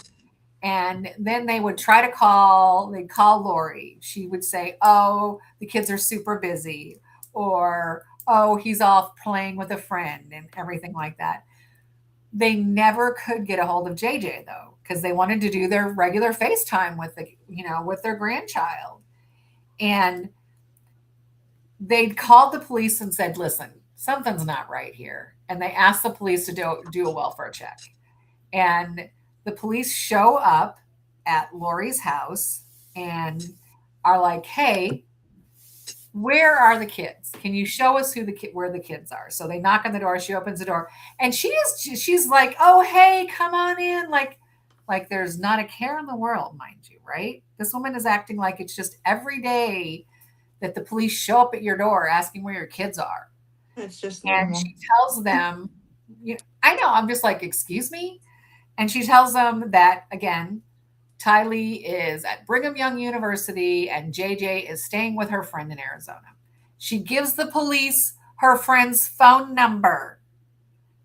And then they would try to they'd call Lori. She would say, oh, the kids are super busy, or oh, he's off playing with a friend, and everything like that. They never could get a hold of JJ though, because they wanted to do their regular FaceTime with their grandchild. And they'd called the police and said, listen, something's not right here. And they asked the police to do a welfare check. And the police show up at Lori's house and are like, hey, where are the kids? Can you show us where the kids are? So they knock on the door. She opens the door, and she's like, oh, hey, come on in. Like there's not a care in the world, mind you, right? This woman is acting like it's just every day that the police show up at your door asking where your kids are. It's just And normal. she tells them, I know, I'm just like, excuse me. And she tells them that, again, Tylee is at Brigham Young University and JJ is staying with her friend in Arizona. She gives the police her friend's phone number.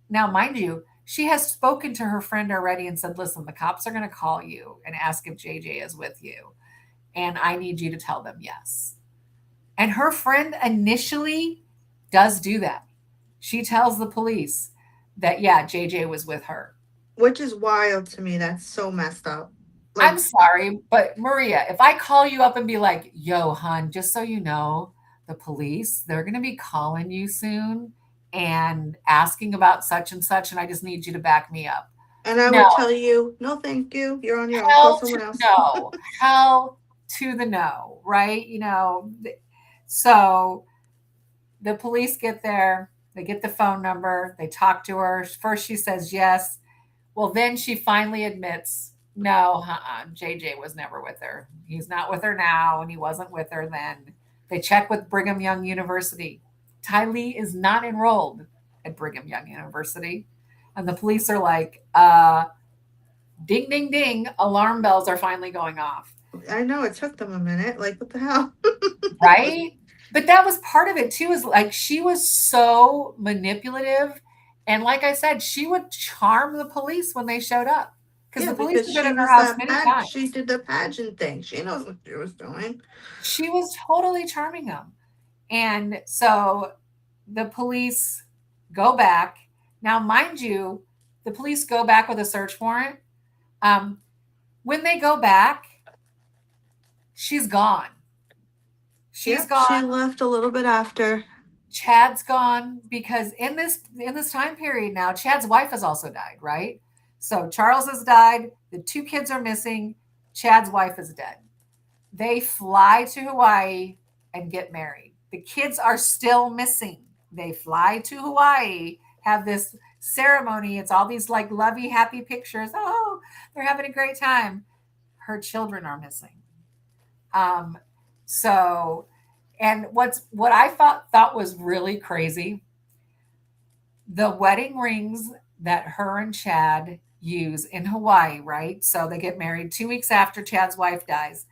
Now, mind you, she has spoken to her friend already and said, listen, the cops are going to call you and ask if JJ is with you. And I need you to tell them yes. And her friend initially does do that. She tells the police that, yeah, JJ was with her. Which is wild to me. That's so messed up. I'm Like, sorry, but Maria, if I call you up and be like, yo, hon, just so you know, the police, they're going to be calling you soon and asking about such and such, and I just need you to back me up. and I No, would tell you, no, thank you. You're on your own. Call hell to someone else. no, hell to the no, right? So the police get there, they get the phone number, they talk to her. First, she says yes. Well, then she finally admits, no, JJ was never with her. He's not with her now, and he wasn't with her then. They check with Brigham Young University. Tylee is not enrolled at Brigham Young University. And the police are like, ding, ding, ding, alarm bells are finally going off. I know it took them a minute. Like, what the hell? Right? But that was part of it too, is like she was so manipulative. And like I said, she would charm the police when they showed up because Yeah, the police because have been she in her was house that many she times. did the pageant thing. She knows what she was doing. She was totally charming them. And so the police go back. Now, mind you, the police go back with a search warrant. Um, when they go back, she's gone. She's Yep, gone. she left a little bit after. Chad's gone because in this time period now, Chad's wife has also died, right? So Charles has died, the two kids are missing, Chad's wife is dead. They fly to Hawaii and get married. The kids are still missing. They fly to Hawaii, have this ceremony. It's all these like lovey, happy pictures. Oh, they're having a great time. Her children are missing. Um, so, and what I thought was really crazy, the wedding rings that her and Chad use in Hawaii, right? So they get married 2 weeks after Chad's wife dies.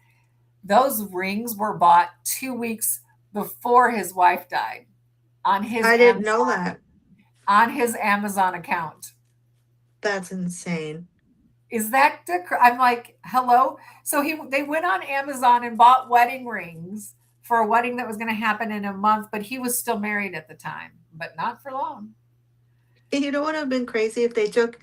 Those rings were bought 2 weeks before his wife died on his I didn't know Amazon that. account. That's insane. Is that I'm like, hello? So they went on Amazon and bought wedding rings for a wedding that was going to happen in a month, but he was still married at the time, but not for long. You know what would have been crazy if they took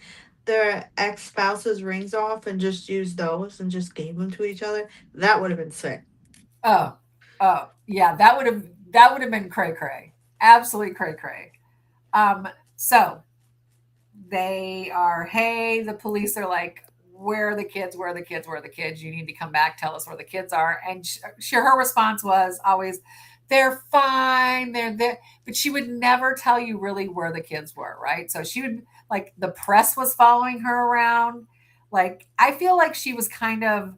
their ex spouse's rings off and just used those and just gave them to each other? That would have been sick. Oh, oh, yeah, that would have been cray cray, absolutely cray cray. So they are, hey, the police are like, where are the kids? Where are the kids? Where are the kids? You need to come back. Tell us where the kids are. And her response was always, they're fine. They're there. But she would never tell you really where the kids were, right? So she would, like, the press was following her around. Like, I feel like she was kind of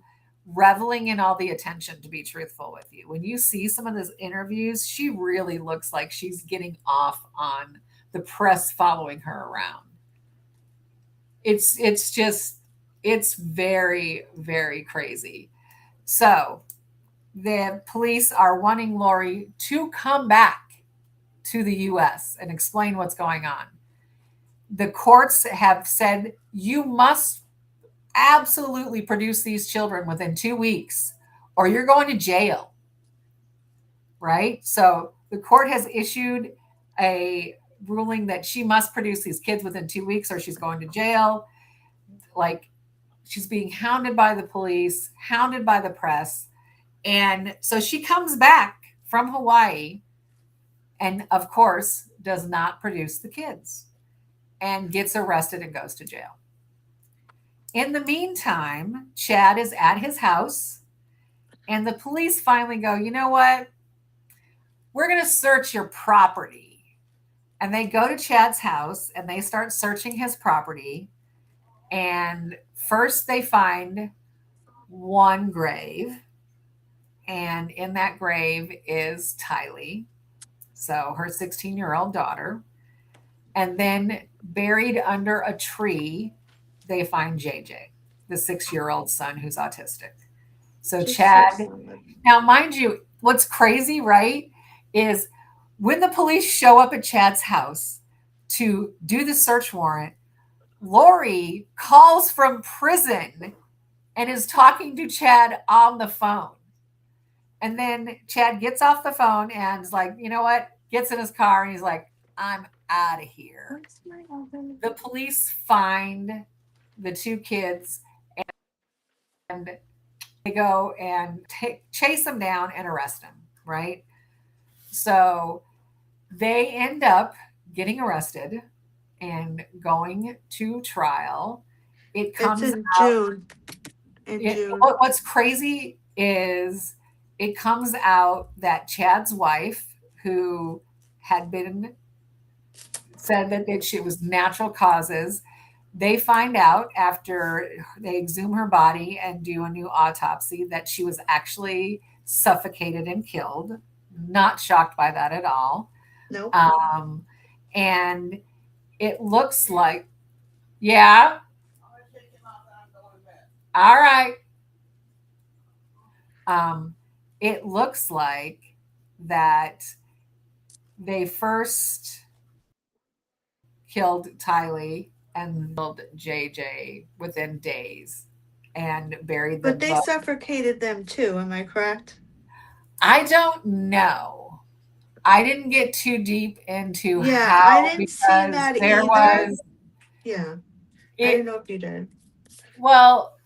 reveling in all the attention, to be truthful with you. When you see some of those interviews, she really looks like she's getting off on the press following her around. It's just it's very, very crazy. So the police are wanting Lori to come back to the US and explain what's going on. The courts have said you must absolutely produce these children within 2 weeks or you're going to jail, right? So the court has issued a ruling that she must produce these kids within 2 weeks or she's going to jail. Like, she's being hounded by the police, hounded by the press. And so she comes back from Hawaii and, of course, does not produce the kids and gets arrested and goes to jail. In the meantime, Chad is at his house and the police finally go, you know what? We're going to search your property. And they go to Chad's house and they start searching his property. And first they find one grave, and in that grave is Tylee, so her 16-year-old daughter. And then buried under a tree, they find JJ, the 6-year-old son who's autistic. So Just so Chad, sad. now mind you, what's crazy, right, is when the police show up at Chad's house to do the search warrant, Lori calls from prison and is talking to Chad on the phone. And then Chad gets off the phone and is like, you know what? Gets in his car and he's like, I'm out of here. Where's my oven? The police find the two kids and they go and chase them down and arrest them, right? So they end up getting arrested and going to trial. It It's comes in June. In June. what's crazy is it comes out that Chad's wife, who had been said that it was natural causes, they find out after they exhume her body and do a new autopsy that she was actually suffocated and killed. Not shocked by that at all. Nope. Um, and it looks like Yeah. All right. Um, it looks like that they first killed Tylee and killed JJ within days and buried But them they both. suffocated them too, am I correct? I don't know. I didn't get too deep into Yeah, I how didn't see because that there either. was Yeah, I didn't it know if you did. well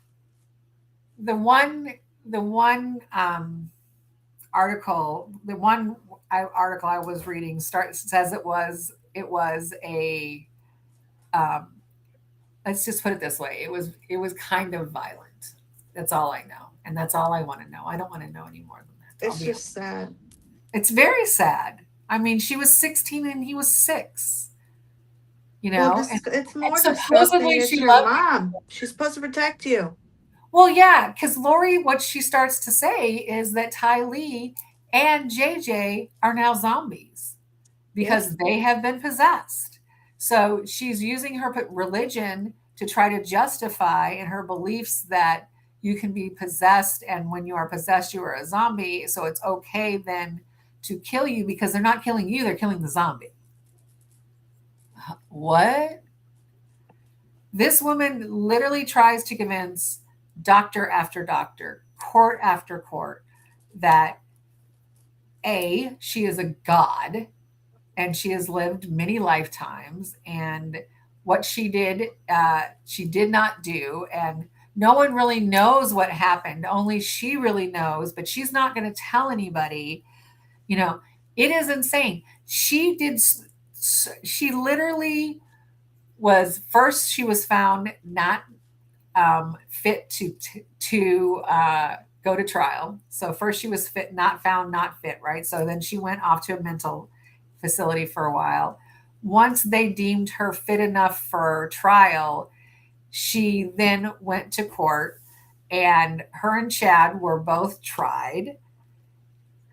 the one the one article the one article I was reading says it was a um, let's just put it this way, it was kind of violent. That's all I know, and that's all I want to know. I don't want to know any more than that. I'll It's be honest. just sad. It's very sad. I mean, she was 16 and he was 6, Well, and it's more disgusting. supposedly It's she your loved him. mom. She's supposed to protect you. Well, yeah, because Lori, what she starts to say is that Ty Lee and JJ are now zombies Yep. because they have been possessed. So she's using her religion to try to justify in her beliefs that you can be possessed, and when you are possessed, you are a zombie. So it's okay then to kill you because they're not killing you, they're killing the zombie. What? This woman literally tries to convince doctor after doctor, court after court, that A, she is a god and she has lived many lifetimes, and what she did not do. And no one really knows what happened. Only she really knows, but she's not going to tell anybody. You know, it is insane. She literally was first, she was found not fit to go to trial. So first she was fit, not found, not fit, right? So then she went off to a mental facility for a while. Once they deemed her fit enough for trial, she then went to court, and her and Chad were both tried.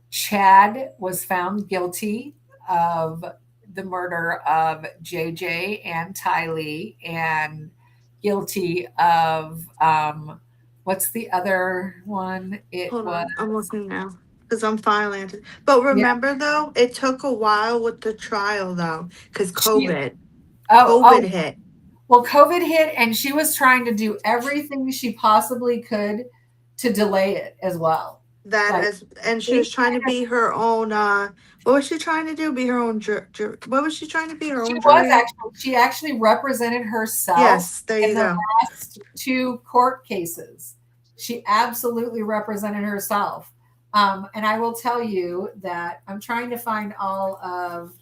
Chad was found guilty of the murder of JJ and Tylee, and guilty of what's the other one? It Hold was on, I'm looking now because I'm filing it. But yeah. remember, though, it took a while with the trial, though, because She COVID. COVID oh hit. well, COVID hit, and she was trying to do everything she possibly could to delay it as well. That Like as and she they was trying to be her own. What was she trying to do? Be her own what was she trying to be? Her own jury? she actually represented herself Yes, there in you the go. last 2 court cases. She absolutely represented herself. And I will tell you that I'm trying to find all of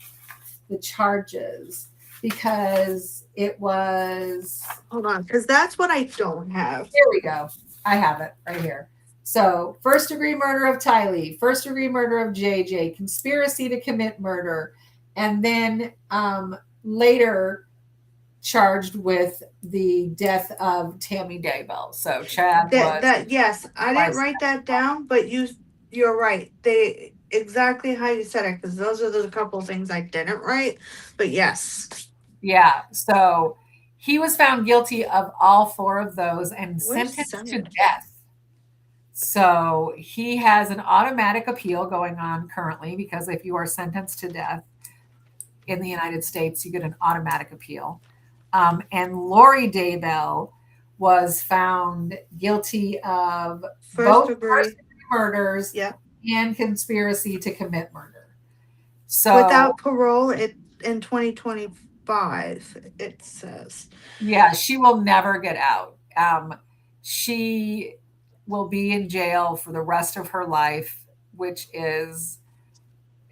the charges because it was. Hold on, because that's what I don't have. Here we go. I have it right here. So, first degree murder of Tylee, first degree murder of JJ, conspiracy to commit murder, and then later charged with the death of Tammy Daybell. So Chad was That yes, I didn't twice. write that down, but you're right. They exactly how you said it because those are the couple things I didn't write. But yes, Yeah. So he was found guilty of all 4 of those and where's sentenced to Senate? death. So he has an automatic appeal going on currently because if you are sentenced to death in the United States, you get an automatic appeal. And Lori Daybell was found guilty of First both first degree. degree murders Yep. and conspiracy to commit murder. So Without parole, in 2025. It says. yeah, she will never get out. She will be in jail for the rest of her life, which is,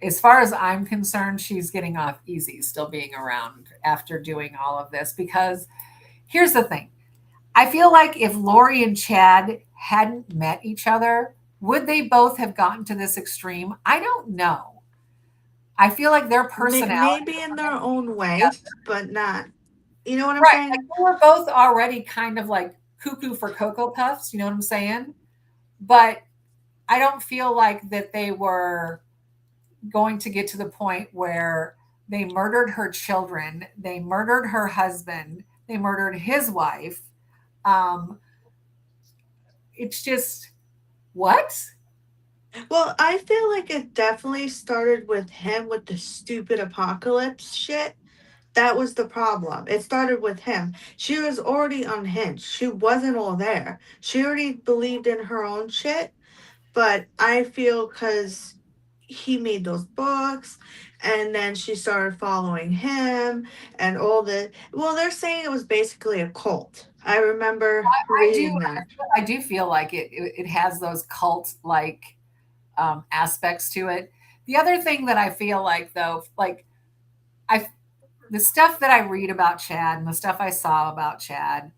as far as I'm concerned, she's getting off easy still being around after doing all of this. Because here's the thing, I feel like if Lori and Chad hadn't met each other, would they both have gotten to this extreme? I don't know. I feel like their personalities Maybe in their own way, together. but not. You know what I'm Right. Like saying? they were both already kind of like cuckoo for Cocoa Puffs, you know what I'm saying? But I don't feel like that they were going to get to the point where they murdered her children, they murdered her husband, They murdered his wife. Um, it's just what? Well, I feel like it definitely started with him with the stupid apocalypse shit. That was the problem. It started with him. She was already unhinged. She wasn't all there. She already believed in her own shit. But I feel because he made those books and then she started following him and all the. Well, they're saying it was basically a cult. I remember I do. reading that. I do feel like it has those cult like aspects to it. The other thing that I feel like though, like I the stuff that I read about Chad and the stuff I saw about Chad,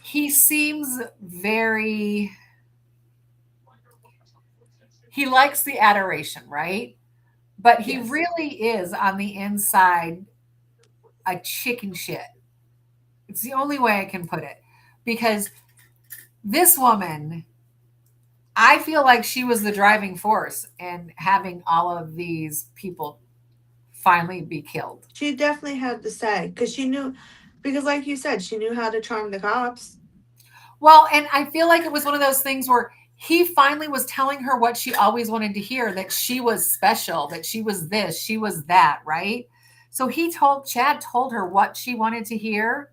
he seems very he likes the adoration, right? But he Yes. really is on the inside a chicken shit. It's the only way I can put it. Because this woman, I feel like she was the driving force in having all of these people finally be killed. She definitely had to say because she knew, because like you said, she knew how to charm the cops. Well, and I feel like it was one of those things where he finally was telling her what she always wanted to hear, that she was special, that she was this, she was that, right? So Chad told her what she wanted to hear.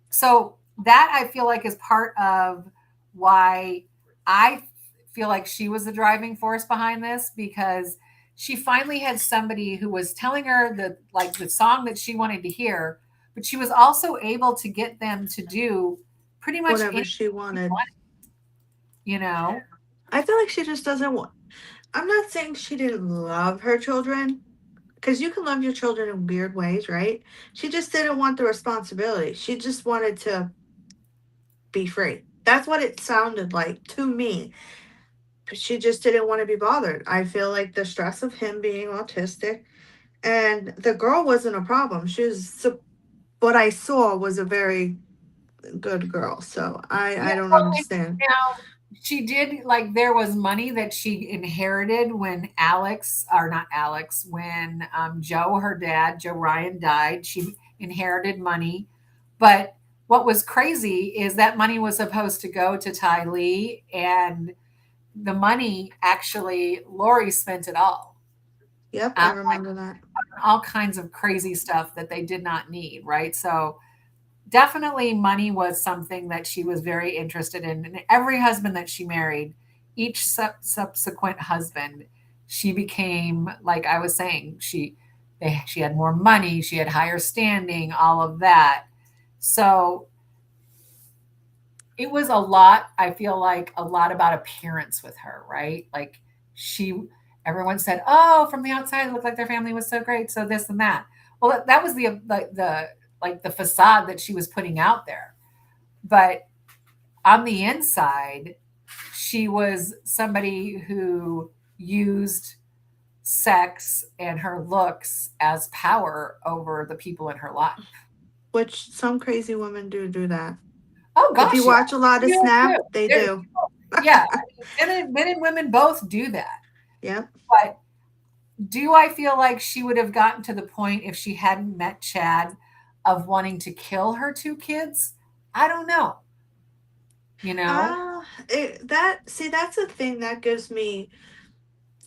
So that I feel like is part of why I feel like she was the driving force behind this, because she finally had somebody who was telling her the song that she wanted to hear, but she was also able to get them to do pretty much Whatever anything she she wanted. wanted, you know? I feel like she just doesn't want. I'm not saying she didn't love her children, because you can love your children in weird ways, right? She just didn't want the responsibility. She just wanted to be free. That's what it sounded like to me. She just didn't want to be bothered. I feel like the stress of him being autistic, and the girl wasn't a problem. She was what I saw was a very good girl. So Yeah, I don't well, and understand. now she did, like, there was money that she inherited when Alex, or not Alex, when Joe, her dad, Joe Ryan died. She inherited money. But what was crazy is that money was supposed to go to Ty Lee, and the money actually, Lori spent it all Yep, I on remember that. all kinds of crazy stuff that they did not need, right? So definitely money was something that she was very interested in. And every husband that she married, each subsequent husband, she became, like I was saying, she had more money, she had higher standing, all of that. So it was a lot, I feel like a lot about appearance with her, right? Like she everyone said, "Oh, from the outside it looked like their family was so great, so this and that." Well, that was the like the facade that she was putting out there. But on the inside, she was somebody who used sex and her looks as power over the people in her life. Which some crazy women do that. Oh If you gosh, yeah, watch a lot they of do it Snap, too. they They're, do. yeah, men and women both do that. Yep. But do I feel like she would have gotten to the point, if she hadn't met Chad, of wanting to kill her two kids? I don't know. You know? That see, that's a thing that gives me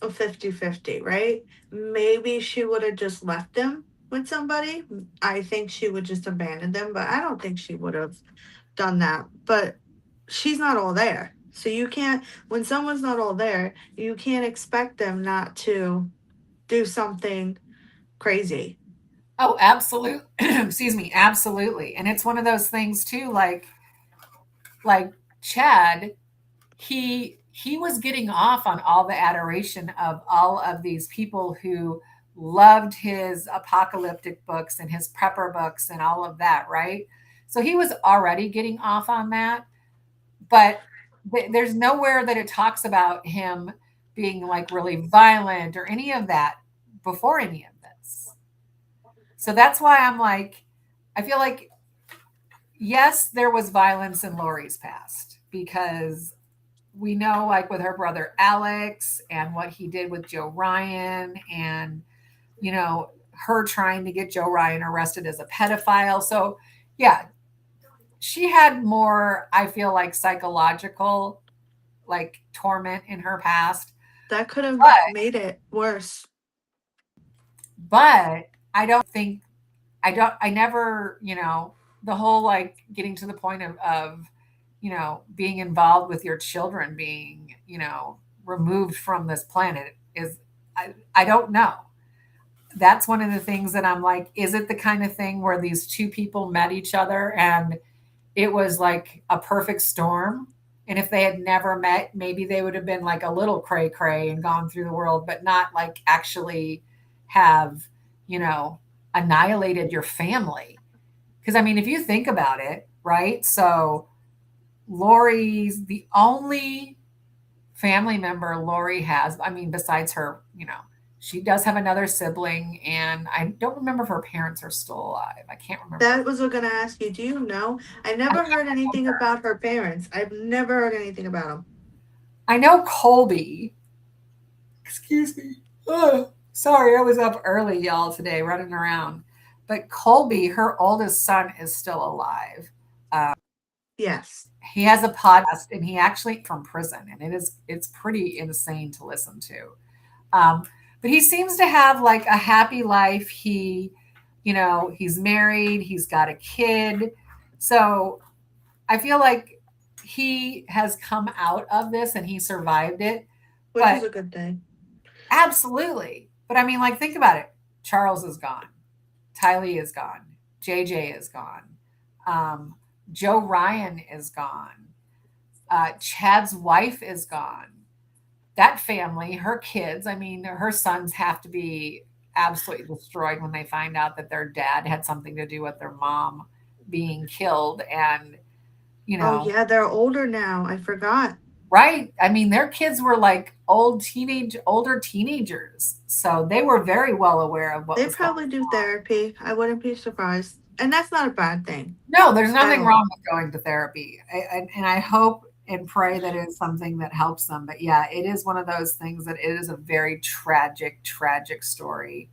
a 50-50, right? Maybe she would have just left them with somebody. I think she would just abandon them, but I don't think she would have done that. But she's not all there. So you can't, when someone's not all there, you can't expect them not to do something crazy. Oh, absolutely. Excuse me, absolutely. And it's one of those things too, like Chad, he was getting off on all the adoration of all of these people who loved his apocalyptic books and his prepper books and all of that, right? So he was already getting off on that, but there's nowhere that it talks about him being like really violent or any of that before any of this. So that's why I'm like, I feel like, yes, there was violence in Lori's past, because we know, like with her brother Alex and what he did with Joe Ryan, and, her trying to get Joe Ryan arrested as a pedophile. So, yeah, she had more, I feel like, psychological, like, torment in her past. That could have But made it worse. but I don't think I never, the whole like getting to the point of being involved with your children being, removed from this planet is, I don't know. That's one of the things that I'm like, is it the kind of thing where these two people met each other and it was like a perfect storm? And if they had never met, maybe they would have been like a little cray cray and gone through the world, but not like actually have, you know, annihilated your family. Because I mean, if you think about it, right? So Lori's the only family member Lori has. I mean, besides her, she does have another sibling, and I don't remember if her parents are still alive. I can't remember. That was what I'm gonna ask you. Do you know? I I never can't heard anything remember. about her parents. I've never heard anything about them. I know Colby. Excuse me. Oh, sorry, I was up early, y'all, today running around. But Colby, her oldest son, is still alive. Yes. He has a podcast, and he actually from prison, and it's pretty insane to listen to. Um, but he seems to have like a happy life. He's married, he's got a kid. So I feel like he has come out of this and he survived it. Which is But a good thing. absolutely. But I mean, like, think about it. Charles is gone. Tylee is gone. JJ is gone. Um, Joe Ryan is gone. Chad's wife is gone. That family, her kids, I mean, her sons have to be absolutely destroyed when they find out that their dad had something to do with their mom being killed. And, you Oh know, yeah, they're older now. I forgot. right? I mean, their kids were like older teenagers. So they were very well aware of what They was going probably do on. therapy. I wouldn't be surprised. And that's not a bad thing No, there's at nothing all. wrong with going to therapy. And I hope and pray that it's something that helps them. But yeah, it is one of those things that it is a very tragic, tragic story.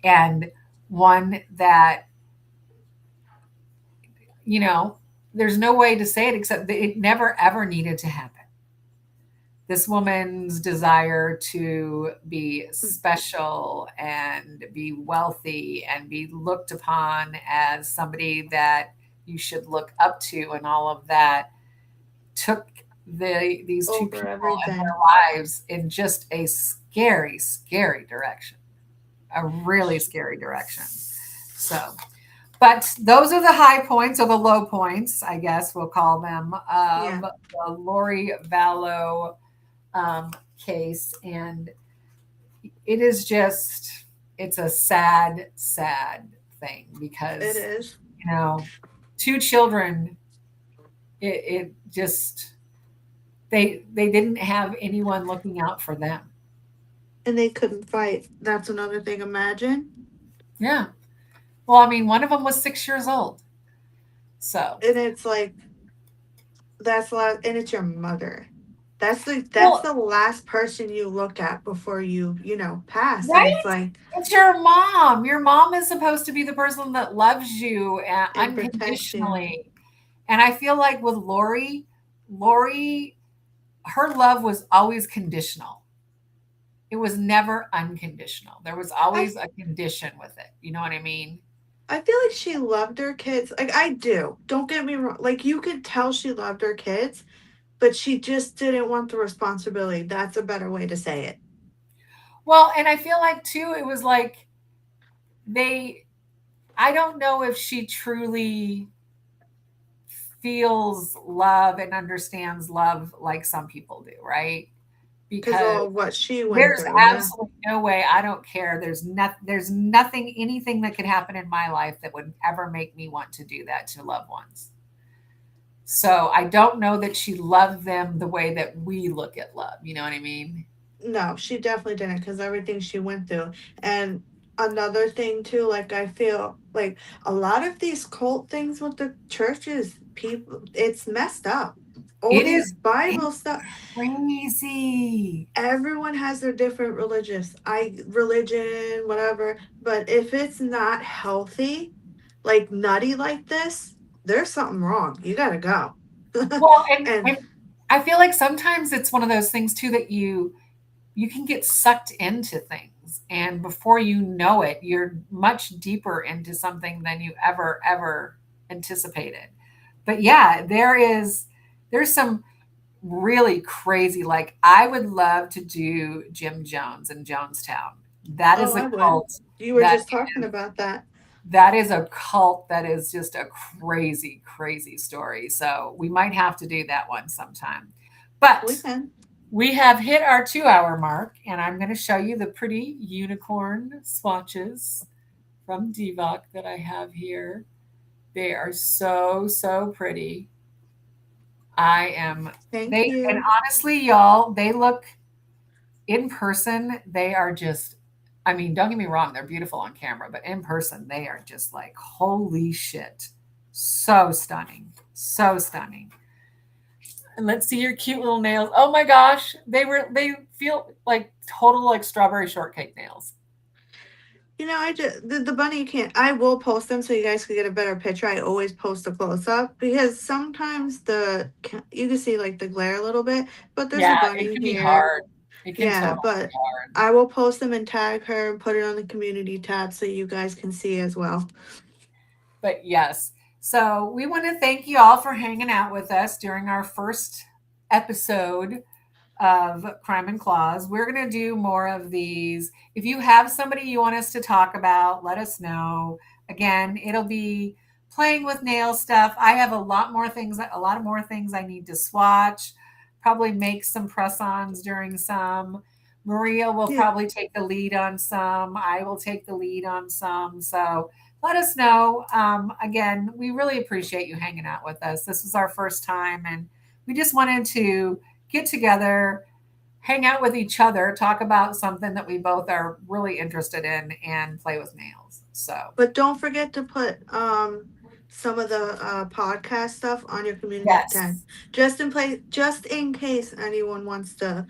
And one that, you know, there's no way to say it except that it never ever needed to happen. This woman's desire to be special and be wealthy and be looked upon as somebody that you should look up to and all of that took these two Over people and everything. their lives in just a scary, scary direction, a really scary direction. So, but those are the high points or the low points, I guess we'll call them, of Yeah. the Lori Vallow case. And it is just, it's a sad, sad thing It because, is. you know, two children, it just, they didn't have anyone looking out for them. And they couldn't fight. That's another thing. Imagine. Yeah. Well, I mean, one of them was 6 years old. So, And it's like that's last and it's your mother. That's well, the last person you look at before you pass. And it's right? like It's your mom. Your mom is supposed to be the person that loves you and protects you. unconditionally. And I feel like with Lori, her love was always conditional. It was never unconditional. There was I always a condition with it. You know what I mean? I feel like she loved her kids. Like I do. Don't get me wrong. Like you could tell she loved her kids, but she just didn't want the responsibility. That's a better way to say it. Well, and I feel like too, it was like they, I don't know if she truly feels love and understands love like some people do, right? Because Because all what she went there's through, yeah. absolutely no way. I don't care. There's nothing, anything that could happen in my life that would ever make me want to do that to loved ones. So I don't know that she loved them the way that we look at love. You know what I mean? No, she definitely didn't because everything she went through. And another thing too, like I feel like a lot of these cult things with the churches, people it's messed up. All It these is, it's Bible stuff, crazy. everyone has their different religion, whatever. But if it's not healthy, like nutty like this, there's something wrong. You gotta go. Well, And and I feel like sometimes it's one of those things too that you can get sucked into things, and before you know it you're much deeper into something than you ever anticipated. But yeah, there's some really crazy, like I would love to do Jim Jones in Jonestown. That oh, is a I would. cult. You were that just talking about that. that is a cult that is just a crazy story, so we might have to do that one sometime. We But can. we have hit our 2 hour mark, and I'm going to show you the pretty unicorn swatches from Divock that I have here. They are so pretty. I am Thank they and you. honestly, y'all, they look in person, they are just, I mean, don't get me wrong, they're beautiful on camera, but in person, they are just like holy shit. So stunning. So stunning. And let's see your cute little nails. Oh my gosh, they feel like total like strawberry shortcake nails. You know, I just the bunny can't. I will post them so you guys can get a better picture. I always post a close up because sometimes you can see like the glare a little bit, but there's a Yeah, it bunny can be here. hard. It can Yeah, totally be but hard. I will post them and tag her and put it on the community tab so you guys can see as well. But yes. So we want to thank you all for hanging out with us during our first episode of Crime and Claws. We're going to do more of these. If you have somebody you want us to talk about, let us know. Again, it'll be playing with nail stuff. I have a lot of more things I need to swatch. Probably make some press-ons during some. Maria will Yeah, probably take the lead on some. I will take the lead on some. So let us know. Again, we really appreciate you hanging out with us. This is our first time, and we just wanted to get together, hang out with each other, talk about something that we both are really interested in, and play with nails. So, but don't forget to put some of the podcast stuff on your community tab, yes, just in case anyone wants to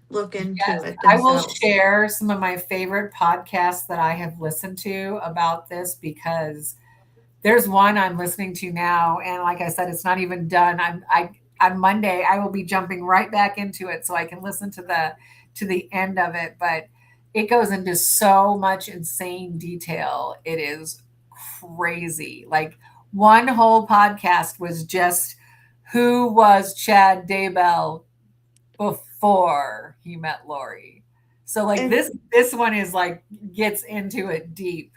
look into yes, it I will themselves. share some of my favorite podcasts that I have listened to about this because there's one I'm listening to now, and like I said, it's not even done. On Monday I will be jumping right back into it so I can listen to the end of it. But it goes into so much insane detail. It is crazy. Like one whole podcast was just who was Chad Daybell before he met Lori. So like And this one is like gets into it deep.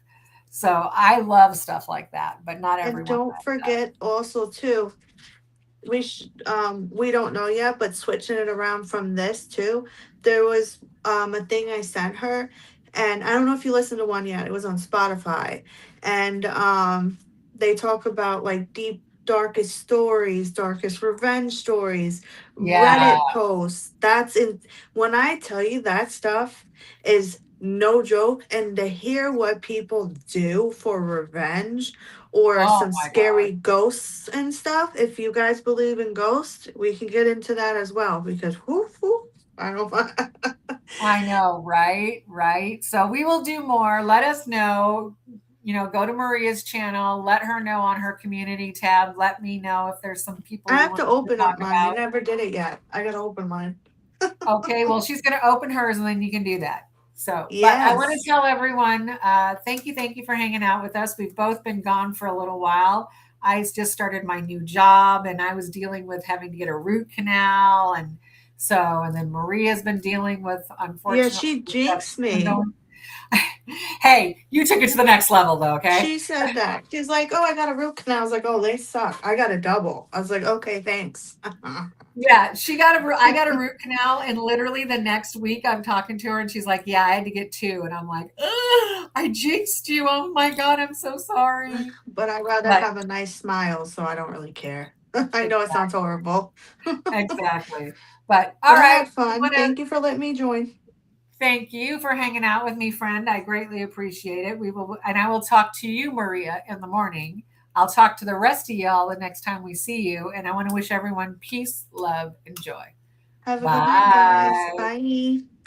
So I love stuff like that, but not and everyone don't forget also too, we don't know yet, but switching it around from this too, there was a thing I sent her, and I don't know if you listened to one yet. It was on Spotify, and they talk about like deep darkest stories, darkest revenge stories, Yeah. Reddit posts. That's in When I tell you that stuff is no joke, and to hear what people do for revenge or Oh some my God. scary ghosts and stuff. If you guys believe in ghosts, we can get into that as well because whoo, I don't know. I know, right? Right. So we will do more. Let us know. Go to Maria's channel, let her know on her community tab. Let me know if there's some people I you have want to us to open talk up mine. I about. never did it yet. I gotta open mine. Okay, well, she's going to open hers and then you can do that. So, but I want to Yes. tell everyone thank you for hanging out with us. We've both been gone for a little while. I just started my new job and I was dealing with having to get a root canal. And then Maria's been dealing with, Yeah, unfortunately, she stuff jinxed she's been me. going. Hey, you took it to the next level though, okay? She said that. She's like, "Oh, I got a root canal." I was like, "Oh, they suck. I got a double." I was like, "Okay, thanks." Yeah, I got a root canal, and literally the next week I'm talking to her, and she's like, "Yeah, I had to get two," and I'm like, "Ugh, I jinxed you. Oh my God, I'm so sorry." But I'd rather But have a nice smile, so I don't really care. I know it sounds exactly, horrible. exactly. But all But I right, had we fun. want to Thank you for letting me join. thank you for hanging out with me, friend. I greatly appreciate it. And I will talk to you, Maria, in the morning. I'll talk to the rest of y'all the next time we see you, and I want to wish everyone peace, love, and joy. Have a good night, guys. Bye. Bye.